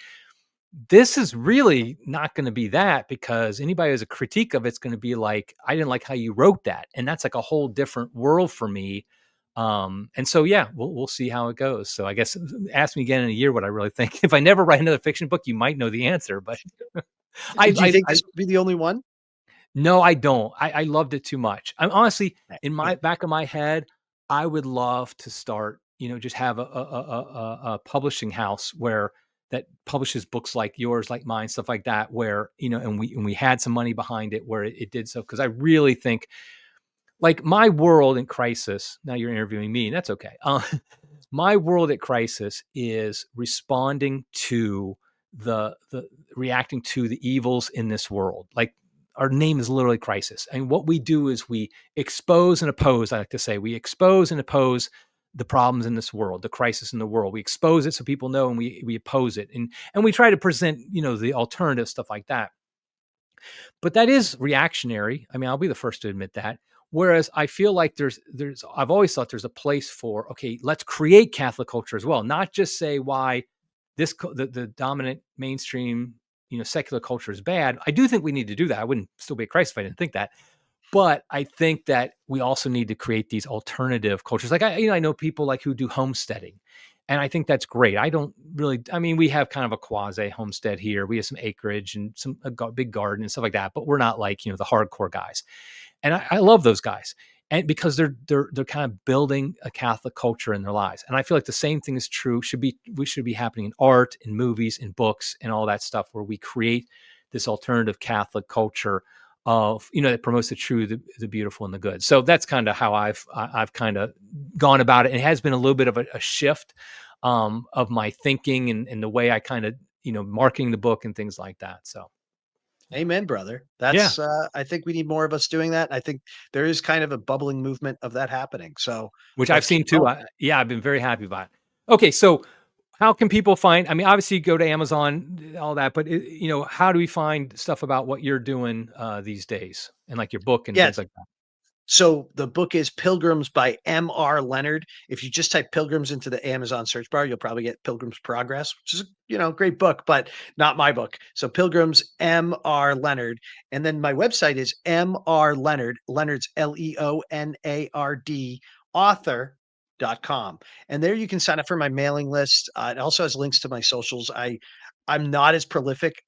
This is really not going to be that because anybody who has a critique of it's going to be like, I didn't like how you wrote that. And that's like a whole different world for me. And so, yeah, we'll see how it goes. So I guess ask me again in a year what I really think. If I never write another fiction book, you might know the answer, but Do you think I this would be the only one? no, I don't. I loved it too much. I'm honestly Okay, in my good. back of my head, I would love to start, just have a publishing house where that publishes books like yours, like mine, stuff like that, where, and we had some money behind it where it did so. Cause I really think like my world in crisis, now you're interviewing me and that's okay. My world at crisis is responding to the reacting to the evils in this world. Like our name is literally crisis. And what we do is we expose and oppose. I like to say we expose and oppose the problems in this world, the crisis in the world. We expose it so people know, and we oppose it, and we try to present, the alternative stuff like that. But that is reactionary. I mean, I'll be the first to admit that. Whereas I feel like I've always thought there's a place for, okay, let's create Catholic culture as well, not just say why the dominant mainstream, secular culture is bad. I do think we need to do that. I wouldn't still be a Christ if I didn't think that. But I think that we also need to create these alternative cultures. Like I know people like who do homesteading, and I think that's great. I don't really. I mean, we have kind of a quasi homestead here. We have some acreage and a big garden and stuff like that. But we're not like the hardcore guys. And I love those guys, and because they're kind of building a Catholic culture in their lives. And I feel like the same thing is true. We should be happening in art, in movies, in books, and all that stuff, where we create this alternative Catholic culture of that promotes the true, the beautiful, and the good. So that's kind of how I've kind of gone about it. It has been a little bit of a shift of my thinking and the way I kind of marketing the book and things like that. So Amen, brother. yeah, I think we need more of us doing that. I think there is kind of a bubbling movement of that happening. So which I've let's seen keep too. going. Yeah, I've been very happy about it. Okay, so how can people find? I mean, obviously, you go to Amazon, all that, but how do we find stuff about what you're doing these days, and like your book and Yeah. things like that? So the book is Pilgrims by M.R. Leonard. If you just type Pilgrims into the Amazon search bar, you'll probably get Pilgrim's Progress, which is a great book, but not my book. So Pilgrims M.R. Leonard, and then my website is M.R. Leonard. Leonard's Leonard author.com. And there you can sign up for my mailing list. It also has links to my socials. I'm not as prolific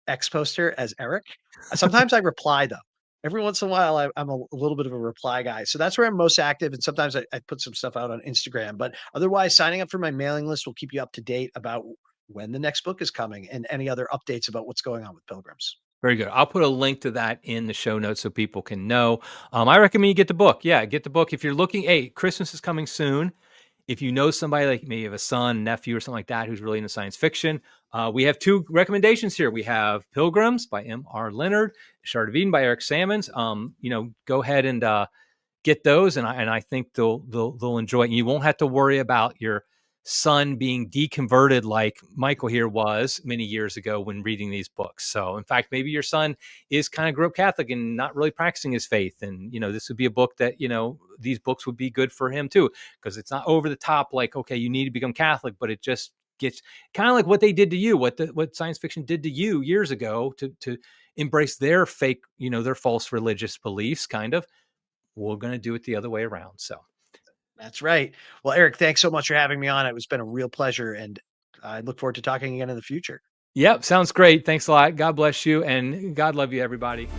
X poster as Eric. Sometimes I reply though. Every once in a while, I'm a little bit of a reply guy. So that's where I'm most active. And sometimes I put some stuff out on Instagram. But otherwise, signing up for my mailing list will keep you up to date about when the next book is coming and any other updates about what's going on with Pilgrims. Very good. I'll put a link to that in the show notes so people can know. I recommend you get the book. Yeah, get the book if you're looking. Hey, Christmas is coming soon. If you know somebody like maybe you have a son, nephew, or something like that who's really into science fiction, we have two recommendations here. We have Pilgrims by M.R. Leonard, Shard of Eden by Eric Sammons. Go ahead and get those, and I think they'll enjoy it. And you won't have to worry about your son being deconverted like Michael here was many years ago when reading these books. So, in fact, maybe your son is kind of grew up Catholic and not really practicing his faith, and this would be a book that these books would be good for him too, because it's not over the top like, okay, you need to become Catholic, but it just gets kind of like what they did to you, what science fiction did to you years ago to embrace their fake, their false religious beliefs, kind of. We're going to do it the other way around. So, That's right. Well, Eric, thanks so much for having me on. It's been a real pleasure. And I look forward to talking again in the future. yep, sounds great. Thanks a lot. God bless you, and God love you, everybody.